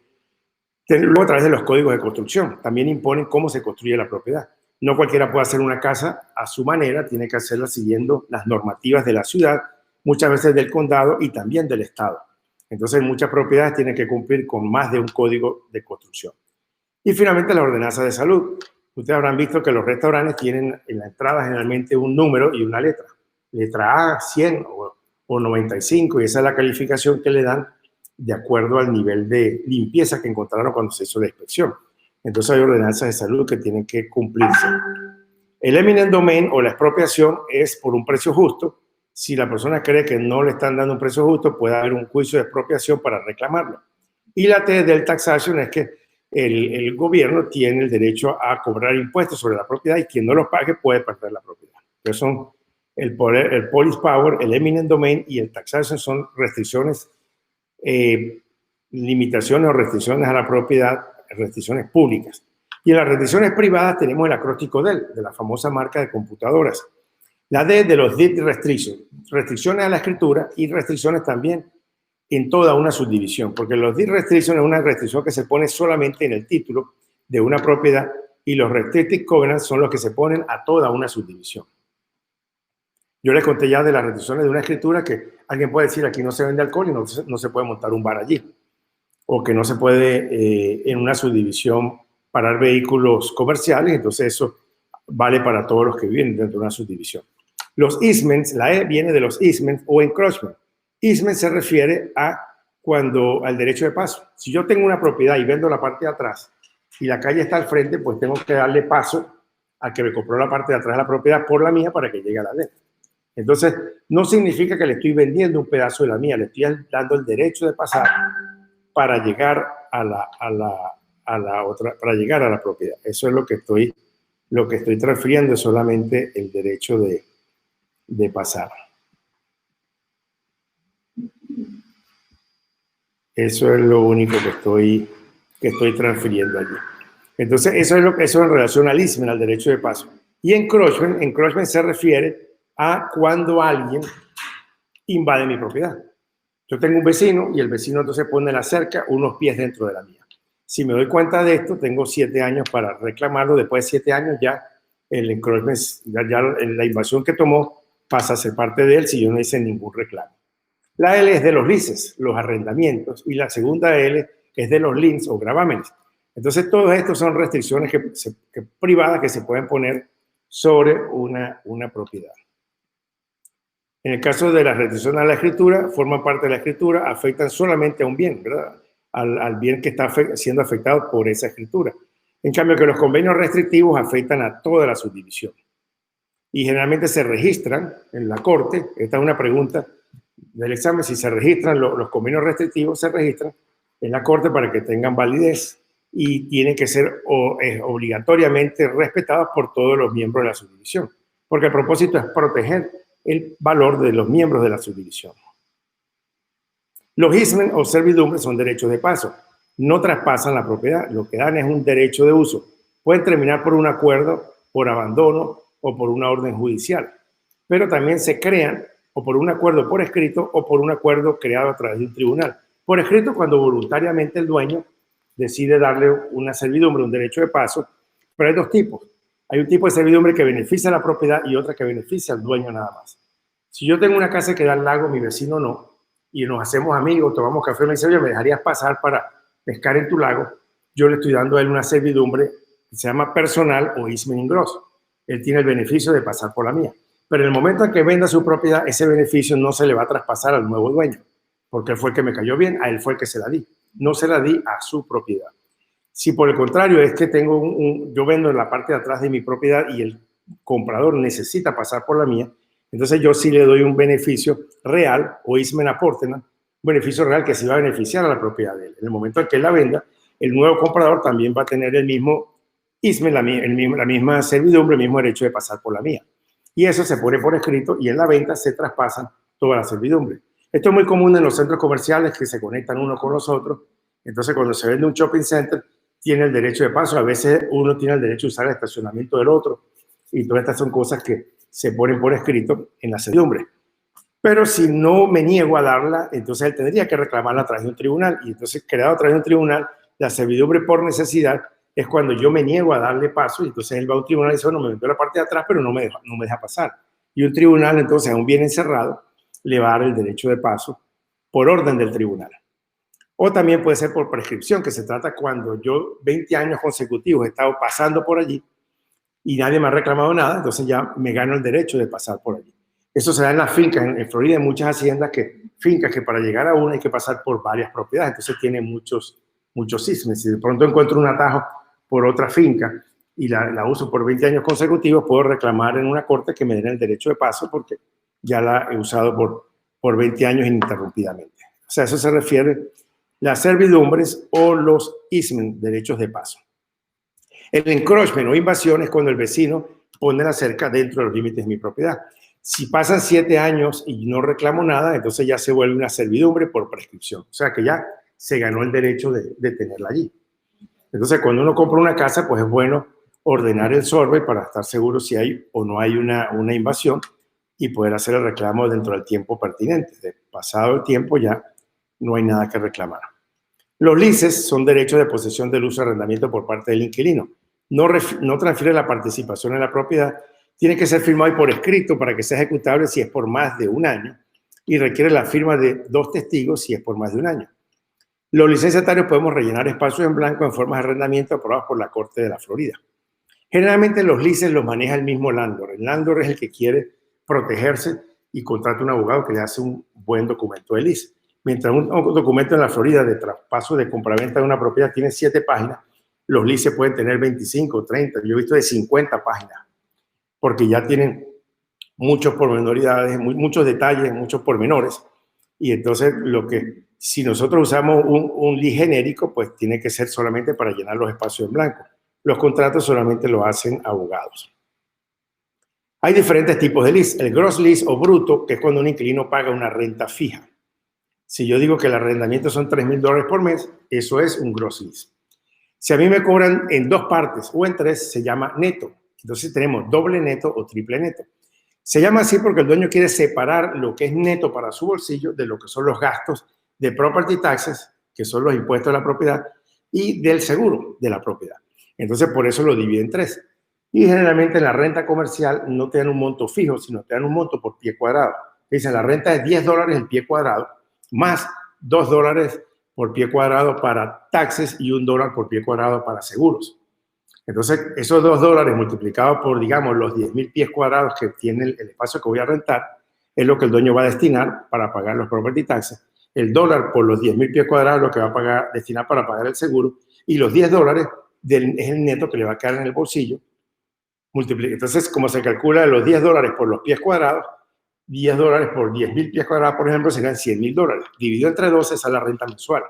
Luego, a través de los códigos de construcción, también imponen cómo se construye la propiedad. No cualquiera puede hacer una casa a su manera, tiene que hacerla siguiendo las normativas de la ciudad, muchas veces del condado y también del estado. Entonces, muchas propiedades tienen que cumplir con más de un código de construcción. Y finalmente, la ordenanza de salud. Ustedes habrán visto que los restaurantes tienen en la entrada generalmente un número y una letra. Letra A, 100 o 95, y esa es la calificación que le dan de acuerdo al nivel de limpieza que encontraron cuando se hizo la inspección. Entonces hay ordenanzas de salud que tienen que cumplirse. El eminent domain o la expropiación es por un precio justo. Si la persona cree que no le están dando un precio justo, puede haber un juicio de expropiación para reclamarlo. Y la T del taxation es que el gobierno tiene el derecho a cobrar impuestos sobre la propiedad y quien no los pague puede perder la propiedad. Entonces son el police power, el eminent domain y el taxation son restricciones, limitaciones o restricciones a la propiedad, restricciones públicas. Y en las restricciones privadas tenemos el acróstico DEL, de la famosa marca de computadoras. La D de los deed restrictions, restricciones a la escritura y restricciones también en toda una subdivisión, porque los deed restrictions es una restricción que se pone solamente en el título de una propiedad y los restricted covenants son los que se ponen a toda una subdivisión. Yo les conté ya de las restricciones de una escritura que alguien puede decir aquí no se vende alcohol y no se puede montar un bar allí, o que no se puede en una subdivisión parar vehículos comerciales, entonces eso vale para todos los que viven dentro de una subdivisión. Los easements, la E viene de los easements o encroachment. Easement se refiere al derecho de paso. Si yo tengo una propiedad y vendo la parte de atrás y la calle está al frente, pues tengo que darle paso al que me compró la parte de atrás de la propiedad por la mía para que llegue a la D. Entonces, no significa que le estoy vendiendo un pedazo de la mía, le estoy dando el derecho de pasar para llegar a la otra, para llegar a la propiedad. Eso es lo que estoy transfiriendo, es solamente el derecho de pasar. Eso es lo único que estoy transfiriendo allí. Entonces, eso en relación al easement, al derecho de paso. Y encroachment se refiere a cuando alguien invade mi propiedad. Yo tengo un vecino y el vecino entonces pone la cerca unos pies dentro de la mía. Si me doy cuenta de esto, tengo 7 años para reclamarlo. Después de 7 años ya el encroachment, ya la invasión que tomó pasa a ser parte de él si yo no hice ningún reclamo. La L es de los leases, los arrendamientos, y la segunda L es de los liens o gravámenes. Entonces, todos estos son restricciones privadas que se pueden poner sobre una propiedad. En el caso de las restricciones a la escritura, forman parte de la escritura, afectan solamente a un bien, ¿verdad? Al bien que está siendo afectado por esa escritura. En cambio, que los convenios restrictivos afectan a toda la subdivisión. Y generalmente se registran en la corte. Esta es una pregunta del examen. Si se registran los convenios restrictivos, se registran en la corte para que tengan validez y tienen que ser obligatoriamente respetados por todos los miembros de la subdivisión. Porque el propósito es proteger el valor de los miembros de la subdivisión. Los easements o servidumbres son derechos de paso. No traspasan la propiedad, lo que dan es un derecho de uso. Pueden terminar por un acuerdo, por abandono o por una orden judicial. Pero también se crean o por un acuerdo por escrito o por un acuerdo creado a través de un tribunal. Por escrito, cuando voluntariamente el dueño decide darle una servidumbre, un derecho de paso, pero hay dos tipos. Hay un tipo de servidumbre que beneficia a la propiedad y otra que beneficia al dueño nada más. Si yo tengo una casa que da al lago, mi vecino no, y nos hacemos amigos, tomamos café, me dice, oye, ¿me dejarías pasar para pescar en tu lago? Yo le estoy dando a él una servidumbre que se llama personal o easement in gross. Él tiene el beneficio de pasar por la mía. Pero en el momento en que venda su propiedad, ese beneficio no se le va a traspasar al nuevo dueño, porque él fue el que me cayó bien, a él fue el que se la di. No se la di a su propiedad. Si por el contrario es que yo vendo en la parte de atrás de mi propiedad y el comprador necesita pasar por la mía, entonces yo sí le doy un beneficio real o easement apportionment, un beneficio real que sí va a beneficiar a la propiedad de él. En el momento en que él la venda, el nuevo comprador también va a tener el mismo easement, la misma servidumbre, el mismo derecho de pasar por la mía. Y eso se pone por escrito y en la venta se traspasan toda la servidumbre. Esto es muy común en los centros comerciales que se conectan unos con los otros. Entonces, cuando se vende un shopping center, tiene el derecho de paso. A veces uno tiene el derecho de usar el estacionamiento del otro. Y todas estas son cosas que se ponen por escrito en la servidumbre. Pero si no me niego a darla, entonces él tendría que reclamarla a través de un tribunal. Y entonces, creado a través de un tribunal, la servidumbre por necesidad es cuando yo me niego a darle paso. Y entonces él va a un tribunal y dice, bueno, me vendió la parte de atrás, pero no me deja pasar. Y un tribunal, entonces, a un bien encerrado, le va a dar el derecho de paso por orden del tribunal. O también puede ser por prescripción, que se trata cuando yo 20 años consecutivos he estado pasando por allí y nadie me ha reclamado nada, entonces ya me gano el derecho de pasar por allí. Eso se da en las fincas. En Florida hay muchas haciendas fincas que para llegar a una hay que pasar por varias propiedades, entonces tiene muchos easements. Si de pronto encuentro un atajo por otra finca y la uso por 20 años consecutivos, puedo reclamar en una corte que me den el derecho de paso porque ya la he usado por 20 años ininterrumpidamente. O sea, eso se refiere las servidumbres o los easements, derechos de paso. El encroachment o invasión es cuando el vecino pone la cerca dentro de los límites de mi propiedad. Si pasan 7 años y no reclamo nada, entonces ya se vuelve una servidumbre por prescripción. O sea que ya se ganó el derecho de tenerla allí. Entonces, cuando uno compra una casa, pues es bueno ordenar el survey para estar seguro si hay o no hay una invasión y poder hacer el reclamo dentro del tiempo pertinente. Pasado el tiempo ya no hay nada que reclamar. Los leases son derechos de posesión del uso y arrendamiento por parte del inquilino. No transfiere la participación en la propiedad. Tiene que ser firmado y por escrito para que sea ejecutable si es por más de 1 año y requiere la firma de 2 testigos si es por más de 1 año. Los licenciatarios podemos rellenar espacios en blanco en formas de arrendamiento aprobadas por la Corte de la Florida. Generalmente los leases los maneja el mismo landlord. El landlord es el que quiere protegerse y contrata un abogado que le hace un buen documento de lease. Mientras un documento en la Florida de traspaso de compraventa de una propiedad tiene 7 páginas, los leases pueden tener 25, 30, yo he visto de 50 páginas, porque ya tienen muchos pormenoridades, muchos detalles, muchos pormenores. Y entonces, si nosotros usamos un lease genérico, pues tiene que ser solamente para llenar los espacios en blanco. Los contratos solamente lo hacen abogados. Hay diferentes tipos de lease. El gross lease o bruto, que es cuando un inquilino paga una renta fija. Si yo digo que el arrendamiento son $3,000 por mes, eso es un gross lease. Si a mí me cobran en 2 partes o en 3, se llama neto. Entonces tenemos doble neto o triple neto. Se llama así porque el dueño quiere separar lo que es neto para su bolsillo de lo que son los gastos de property taxes, que son los impuestos de la propiedad, y del seguro de la propiedad. Entonces por eso lo divide en 3. Y generalmente en la renta comercial no te dan un monto fijo, sino te dan un monto por pie cuadrado. Dicen, la renta es $10 el pie cuadrado, más $2 por pie cuadrado para taxes y $1 por pie cuadrado para seguros. Entonces, esos $2 multiplicados por, digamos, los 10,000 pies cuadrados que tiene el espacio que voy a rentar, es lo que el dueño va a destinar para pagar los property taxes. El $1 por los 10,000 pies cuadrados es lo que va a destinar para pagar el seguro. Y los $10 es el neto que le va a quedar en el bolsillo. Entonces, como se calcula los $10 por los pies cuadrados, $10 por 10,000 pies cuadrados, por ejemplo, serían $100,000. Dividido entre 12, esa es la renta mensual.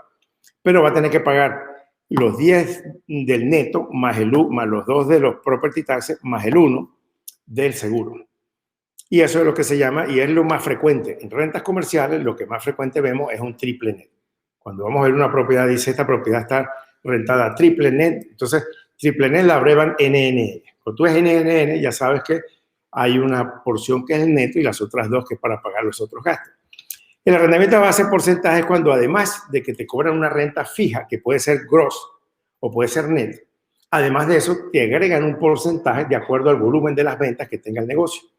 Pero va a tener que pagar los 10 del neto más los 2 de los property taxes más el 1 del seguro. Y eso es lo que se llama, y es lo más frecuente. En rentas comerciales, lo que más frecuente vemos es un triple net. Cuando vamos a ver una propiedad, dice esta propiedad está rentada triple net. Entonces, triple net la abrevan NNN. Cuando tú ves NNN, ya sabes que hay una porción que es el neto y las otras 2 que es para pagar los otros gastos. El arrendamiento a base de porcentaje es cuando además de que te cobran una renta fija, que puede ser gross o puede ser net, además de eso te agregan un porcentaje de acuerdo al volumen de las ventas que tenga el negocio.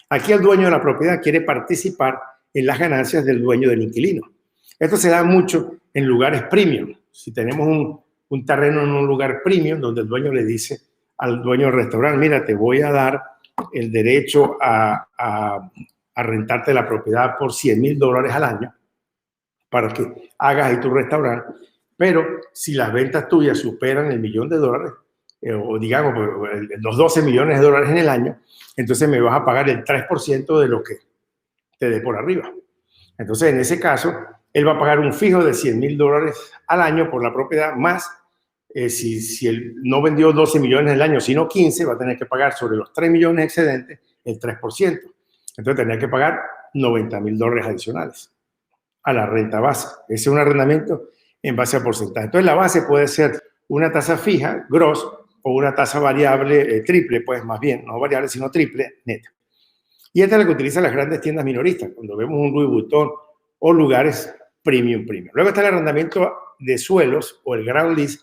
Aquí el dueño de la propiedad quiere participar en las ganancias del dueño del inquilino. Esto se da mucho en lugares premium. Si tenemos un terreno en un lugar premium donde el dueño le dice al dueño del restaurante, mira, te voy a dar el derecho a rentarte la propiedad por $100,000 al año para que hagas ahí tu restaurante, pero si las ventas tuyas superan el $1,000,000, o digamos los $12 millones en el año, entonces me vas a pagar el 3% de lo que te dé por arriba. Entonces, en ese caso, él va a pagar un fijo de $100,000 al año por la propiedad, más si él no vendió 12 millones el año, sino 15, va a tener que pagar sobre los 3 millones excedentes el 3%. Entonces, tendría que pagar $90,000 adicionales a la renta base. Ese es un arrendamiento en base a porcentaje. Entonces, la base puede ser una tasa fija, gross, o una tasa variable, triple, pues más bien, no variable, sino triple, neta. Y esta es la que utilizan las grandes tiendas minoristas, cuando vemos un Louis Vuitton o lugares premium. Luego está el arrendamiento de suelos o el ground lease,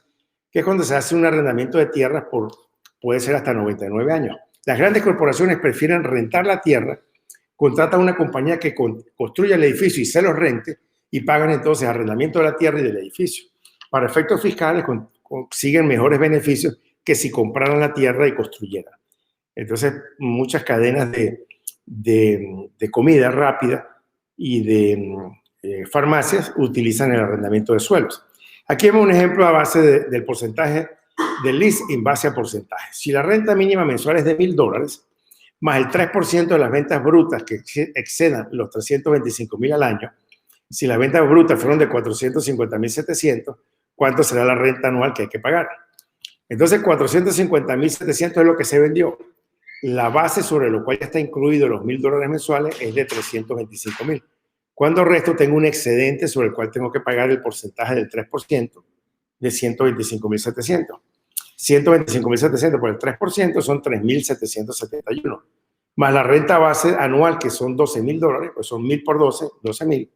que es cuando se hace un arrendamiento de tierras puede ser hasta 99 años. Las grandes corporaciones prefieren rentar la tierra, contratan a una compañía que construya el edificio y se los rente y pagan entonces arrendamiento de la tierra y del edificio. Para efectos fiscales consiguen mejores beneficios que si compraran la tierra y construyeran. Entonces, muchas cadenas de comida rápida y de farmacias utilizan el arrendamiento de suelos. Aquí vemos un ejemplo a base del porcentaje del lease en base a porcentaje. Si la renta mínima mensual es de $1,000, más el 3% de las ventas brutas que excedan los 325,000 al año, si las ventas brutas fueron de 450,700, ¿cuánto será la renta anual que hay que pagar? Entonces, 450,700 es lo que se vendió. La base sobre lo cual ya está incluido los $1,000 mensuales es de 325,000. Cuando resto tengo un excedente sobre el cual tengo que pagar el porcentaje del 3% de 125,700. 125,700 por el 3% son 3,771. Más la renta base anual, que son $12,000, pues son 1,000 por 12, 12,000.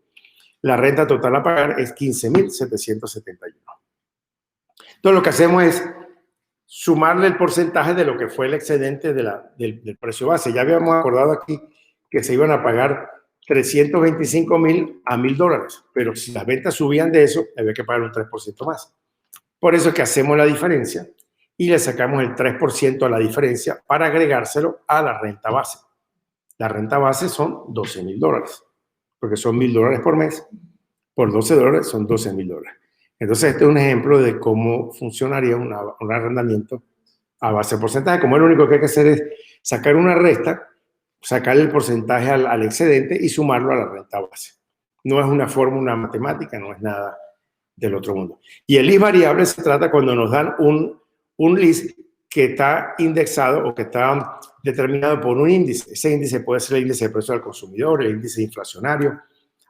La renta total a pagar es 15,771. Entonces, lo que hacemos es sumarle el porcentaje de lo que fue el excedente del precio base. Ya habíamos acordado aquí que se iban a pagar 325,000 a $1,000, pero si las ventas subían de eso, había que pagar un 3% más. Por eso es que hacemos la diferencia y le sacamos el 3% a la diferencia para agregárselo a la renta base. La renta base son $12,000, porque son $1,000 por mes. Por $12 son $12,000. Entonces, este es un ejemplo de cómo funcionaría un arrendamiento a base de porcentaje. Como lo único que hay que hacer es sacar una resta, sacarle el porcentaje al excedente y sumarlo a la renta base. No es una fórmula matemática, no es nada del otro mundo. Y el lease variable se trata cuando nos dan un lease que está indexado o que está determinado por un índice. Ese índice puede ser el índice de precio al consumidor, el índice inflacionario.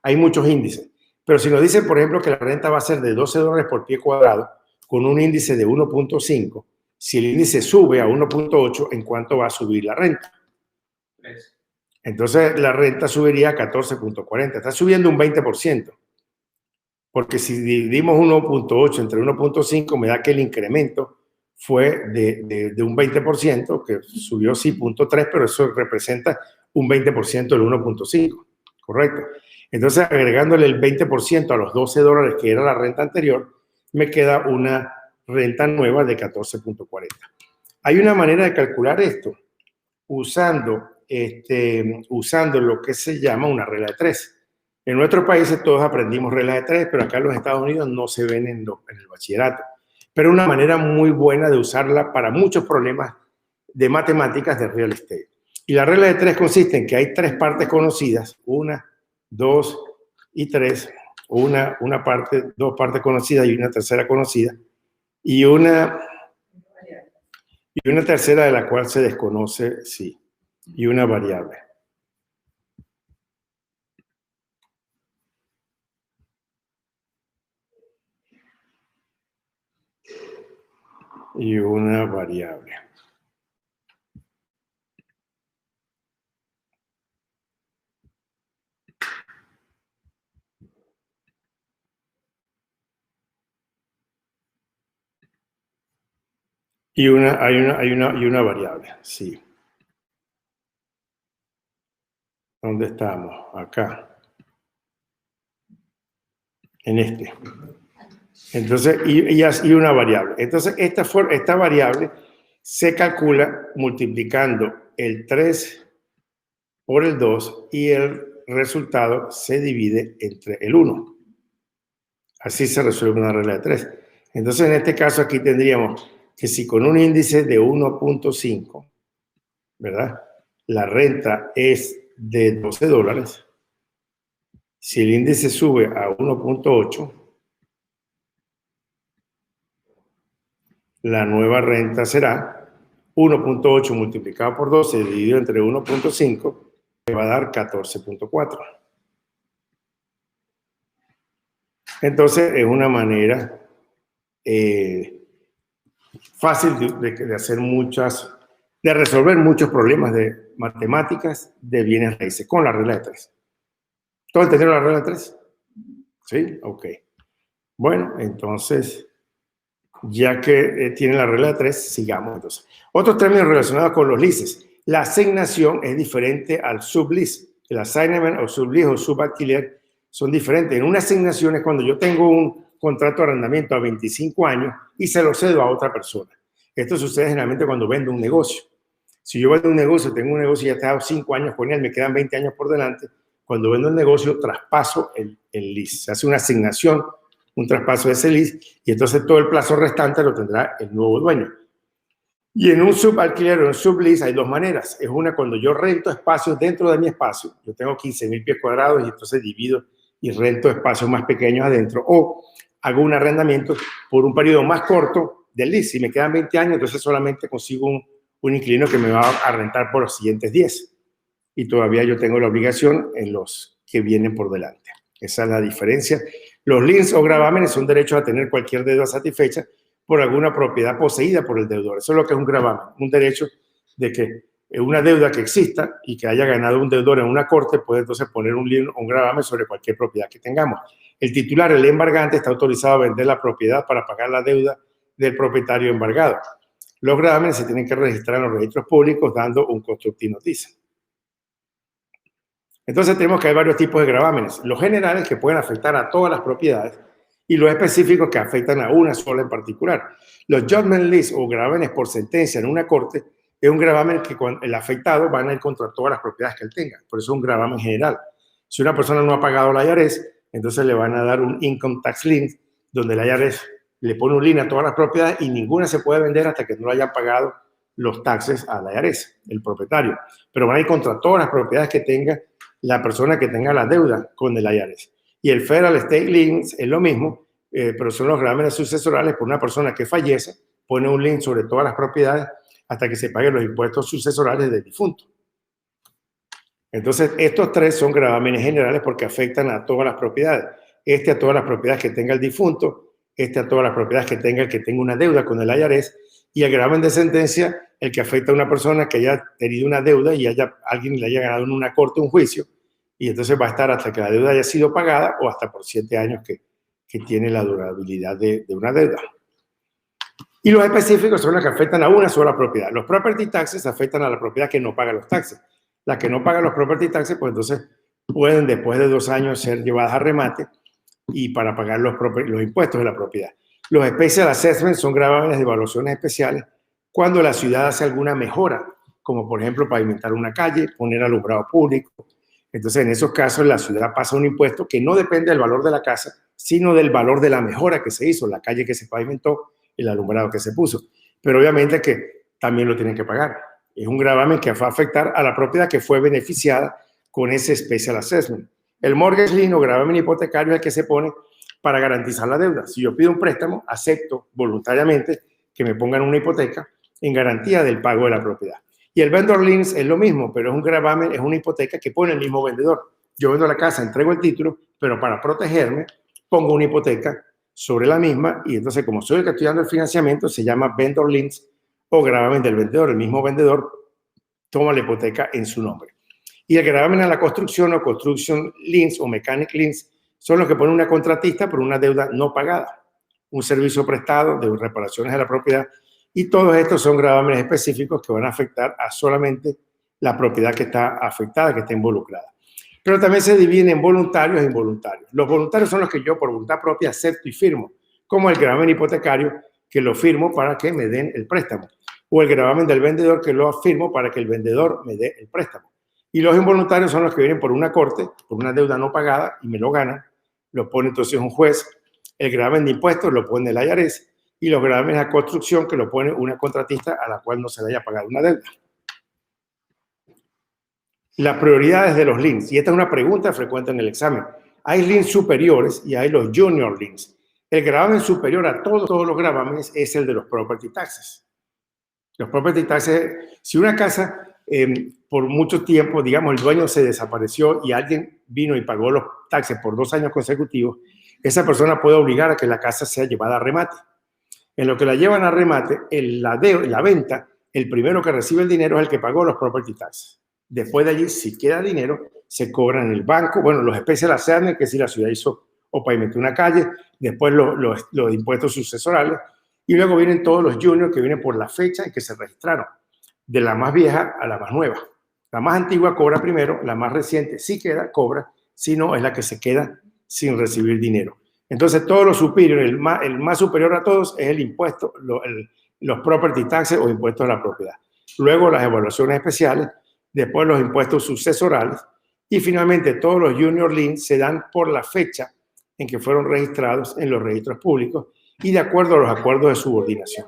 Hay muchos índices. Pero si nos dicen, por ejemplo, que la renta va a ser de $12 por pie cuadrado con un índice de 1.5, si el índice sube a 1.8, ¿en cuánto va a subir la renta? 3. Entonces, la renta subiría a 14.40. Está subiendo un 20%. Porque si dividimos 1.8 entre 1.5, me da que el incremento fue de un 20%, que subió sí 0.3, pero eso representa un 20% del 1.5, ¿correcto? Entonces, agregándole el 20% a los $12 que era la renta anterior, me queda una renta nueva de 14.40. Hay una manera de calcular esto usando lo que se llama una regla de 3. En nuestros países todos aprendimos reglas de 3, pero acá en los Estados Unidos no se ven en el bachillerato. Pero una manera muy buena de usarla para muchos problemas de matemáticas de real estate. Y la regla de 3 consiste en que hay 3 partes conocidas, 1, 2 y 3, una parte, 2 partes conocidas y una tercera conocida, y una tercera de la cual se desconoce, sí, y una variable. Y una variable. Y una variable, sí. ¿Dónde estamos? Acá. En este. Entonces, y una variable. Entonces, esta variable se calcula multiplicando el 3 por el 2 y el resultado se divide entre el 1. Así se resuelve una regla de 3. Entonces, en este caso aquí tendríamos que si con un índice de 1.5, ¿verdad? La renta es de $12. Si el índice sube a 1.8, la nueva renta será 1.8 multiplicado por 12 dividido entre 1.5, que va a dar 14.4. Entonces, es una manera fácil de hacer de resolver muchos problemas de matemáticas de bienes raíces con la regla de 3. ¿Todos entendieron la regla de 3? ¿Sí? Ok. Bueno, entonces, ya que tienen la regla de 3, sigamos entonces. Otros términos relacionados con los leases. La asignación es diferente al sublease. El assignment o sublease o subalquiler son diferentes. En una asignación es cuando yo tengo un contrato de arrendamiento a 25 años y se lo cedo a otra persona. Esto sucede generalmente cuando vendo un negocio. Si yo vendo un negocio, tengo un negocio y ya he estado 5 años con él, me quedan 20 años por delante, cuando vendo el negocio traspaso el lease. Se hace una asignación, un traspaso de ese lease y entonces todo el plazo restante lo tendrá el nuevo dueño. Y en un subalquiler o un sublease hay dos maneras. Es una cuando yo rento espacios dentro de mi espacio. Yo tengo 15,000 pies cuadrados y entonces divido y rento espacios más pequeños adentro. O hago un arrendamiento por un periodo más corto del lease. Si me quedan 20 años, entonces solamente consigo un inquilino que me va a rentar por los siguientes 10. Y todavía yo tengo la obligación en los que vienen por delante. Esa es la diferencia. Los liens o gravámenes son derechos a tener cualquier deuda satisfecha por alguna propiedad poseída por el deudor. Eso es lo que es un gravamen, un derecho de que una deuda que exista y que haya ganado un deudor en una corte puede entonces poner un lien o un gravamen sobre cualquier propiedad que tengamos. El titular, el embargante, está autorizado a vender la propiedad para pagar la deuda del propietario embargado. Los gravámenes se tienen que registrar en los registros públicos dando un constructive notice. Entonces tenemos que hay varios tipos de gravámenes. Los generales que pueden afectar a todas las propiedades y los específicos que afectan a una sola en particular. Los judgment liens o gravámenes por sentencia en una corte es un gravamen que el afectado va a ir contra todas las propiedades que él tenga. Por eso es un gravamen general. Si una persona no ha pagado la IRS, entonces le van a dar un income tax lien, donde la IRS le pone un lien a todas las propiedades y ninguna se puede vender hasta que no le hayan pagado los taxes a la IRS, el propietario. Pero van a ir contra todas las propiedades que tenga la persona que tenga la deuda con el IRS. Y el Federal Estate Liens es lo mismo, pero son los gravámenes sucesorales por una persona que fallece, pone un lien sobre todas las propiedades hasta que se paguen los impuestos sucesorales del difunto. Entonces, estos tres son gravámenes generales porque afectan a todas las propiedades. Este a todas las propiedades que tenga el difunto, este a todas las propiedades que tenga el que tenga una deuda con el IRS, y el gravamen de sentencia, el que afecta a una persona que haya tenido una deuda y alguien le haya ganado en una corte un juicio, y entonces va a estar hasta que la deuda haya sido pagada o hasta por 7 años que tiene la durabilidad de una deuda. Y los específicos son los que afectan a una sola propiedad. Los property taxes afectan a la propiedad que no paga los taxes. Las que no pagan los property taxes, pues entonces pueden después de 2 años ser llevadas a remate y para pagar los impuestos de la propiedad. Los special assessments son gravámenes de evaluaciones especiales cuando la ciudad hace alguna mejora, como por ejemplo pavimentar una calle, poner alumbrado público. Entonces, en esos casos, la ciudad pasa un impuesto que no depende del valor de la casa, sino del valor de la mejora que se hizo, la calle que se pavimentó, el alumbrado que se puso. Pero obviamente que también lo tienen que pagar. Es un gravamen que va a afectar a la propiedad que fue beneficiada con ese special assessment. El mortgage lien o gravamen hipotecario es el que se pone para garantizar la deuda. Si yo pido un préstamo, acepto voluntariamente que me pongan una hipoteca en garantía del pago de la propiedad. Y el vendor liens es lo mismo, pero es un gravamen, es una hipoteca que pone el mismo vendedor. Yo vendo la casa, entrego el título, pero para protegerme pongo una hipoteca sobre la misma y entonces como soy el que estoy dando el financiamiento, se llama vendor liens o gravamen del vendedor. El mismo vendedor toma la hipoteca en su nombre. Y el gravamen a la construcción o construction liens o mechanic liens son los que ponen una contratista por una deuda no pagada, un servicio prestado de reparaciones de la propiedad. Y todos estos son gravámenes específicos que van a afectar a solamente la propiedad que está afectada, que está involucrada. Pero también se dividen en voluntarios e involuntarios. Los voluntarios son los que yo por voluntad propia acepto y firmo, como el gravamen hipotecario, que lo firmo para que me den el préstamo, o el gravamen del vendedor, que lo firmo para que el vendedor me dé el préstamo. Y los involuntarios son los que vienen por una corte, por una deuda no pagada, y me lo ganan, lo pone entonces un juez. El gravamen de impuestos lo pone el IRS, y los gravámenes a construcción que lo pone una contratista a la cual no se le haya pagado una deuda. Las prioridades de los liens, y esta es una pregunta frecuente en el examen. Hay liens superiores y hay los junior liens. El gravamen superior a todos los gravámenes es el de los property taxes. Los property taxes, si una casa por mucho tiempo, digamos, el dueño se desapareció y alguien vino y pagó los taxes por 2 años consecutivos, esa persona puede obligar a que la casa sea llevada a remate. En lo que la llevan a remate, la venta, el primero que recibe el dinero es el que pagó los property taxes. Después de allí, si queda dinero, se cobra en el banco. Bueno, los special assessments, que si la ciudad hizo o pavimentó una calle, después los impuestos sucesorales, y luego vienen todos los juniors que vienen por la fecha en que se registraron, de la más vieja a la más nueva. La más antigua cobra primero, la más reciente sí queda, cobra, si no es la que se queda sin recibir dinero. Entonces, todo lo superior, el más superior a todos es el impuesto, los property taxes o impuestos a la propiedad. luego las evaluaciones especiales, después los impuestos sucesorales y finalmente todos los junior liens se dan por la fecha en que fueron registrados en los registros públicos y de acuerdo a los acuerdos de subordinación.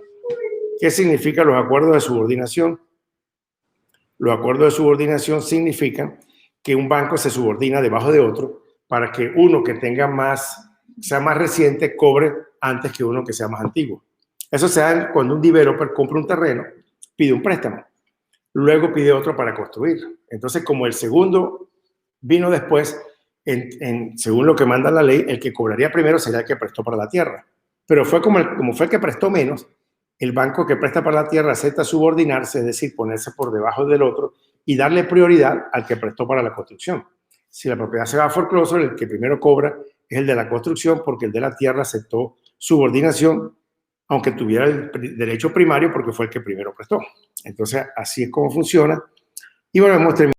¿Qué significan los acuerdos de subordinación? Los acuerdos de subordinación significan que un banco se subordina debajo de otro para que uno que tenga sea más reciente cobre antes que uno que sea más antiguo. Eso se da cuando un developer compra un terreno, pide un préstamo, luego pide otro para construir. Entonces, como el segundo vino después, según lo que manda la ley, el que cobraría primero sería el que prestó para la tierra. Pero fue como fue el que prestó menos, el banco que presta para la tierra acepta subordinarse, es decir, ponerse por debajo del otro y darle prioridad al que prestó para la construcción. Si la propiedad se va a foreclosure, el que primero cobra es el de la construcción porque el de la tierra aceptó subordinación, aunque tuviera el derecho primario porque fue el que primero prestó. Entonces, así es como funciona. Y bueno, hemos terminado.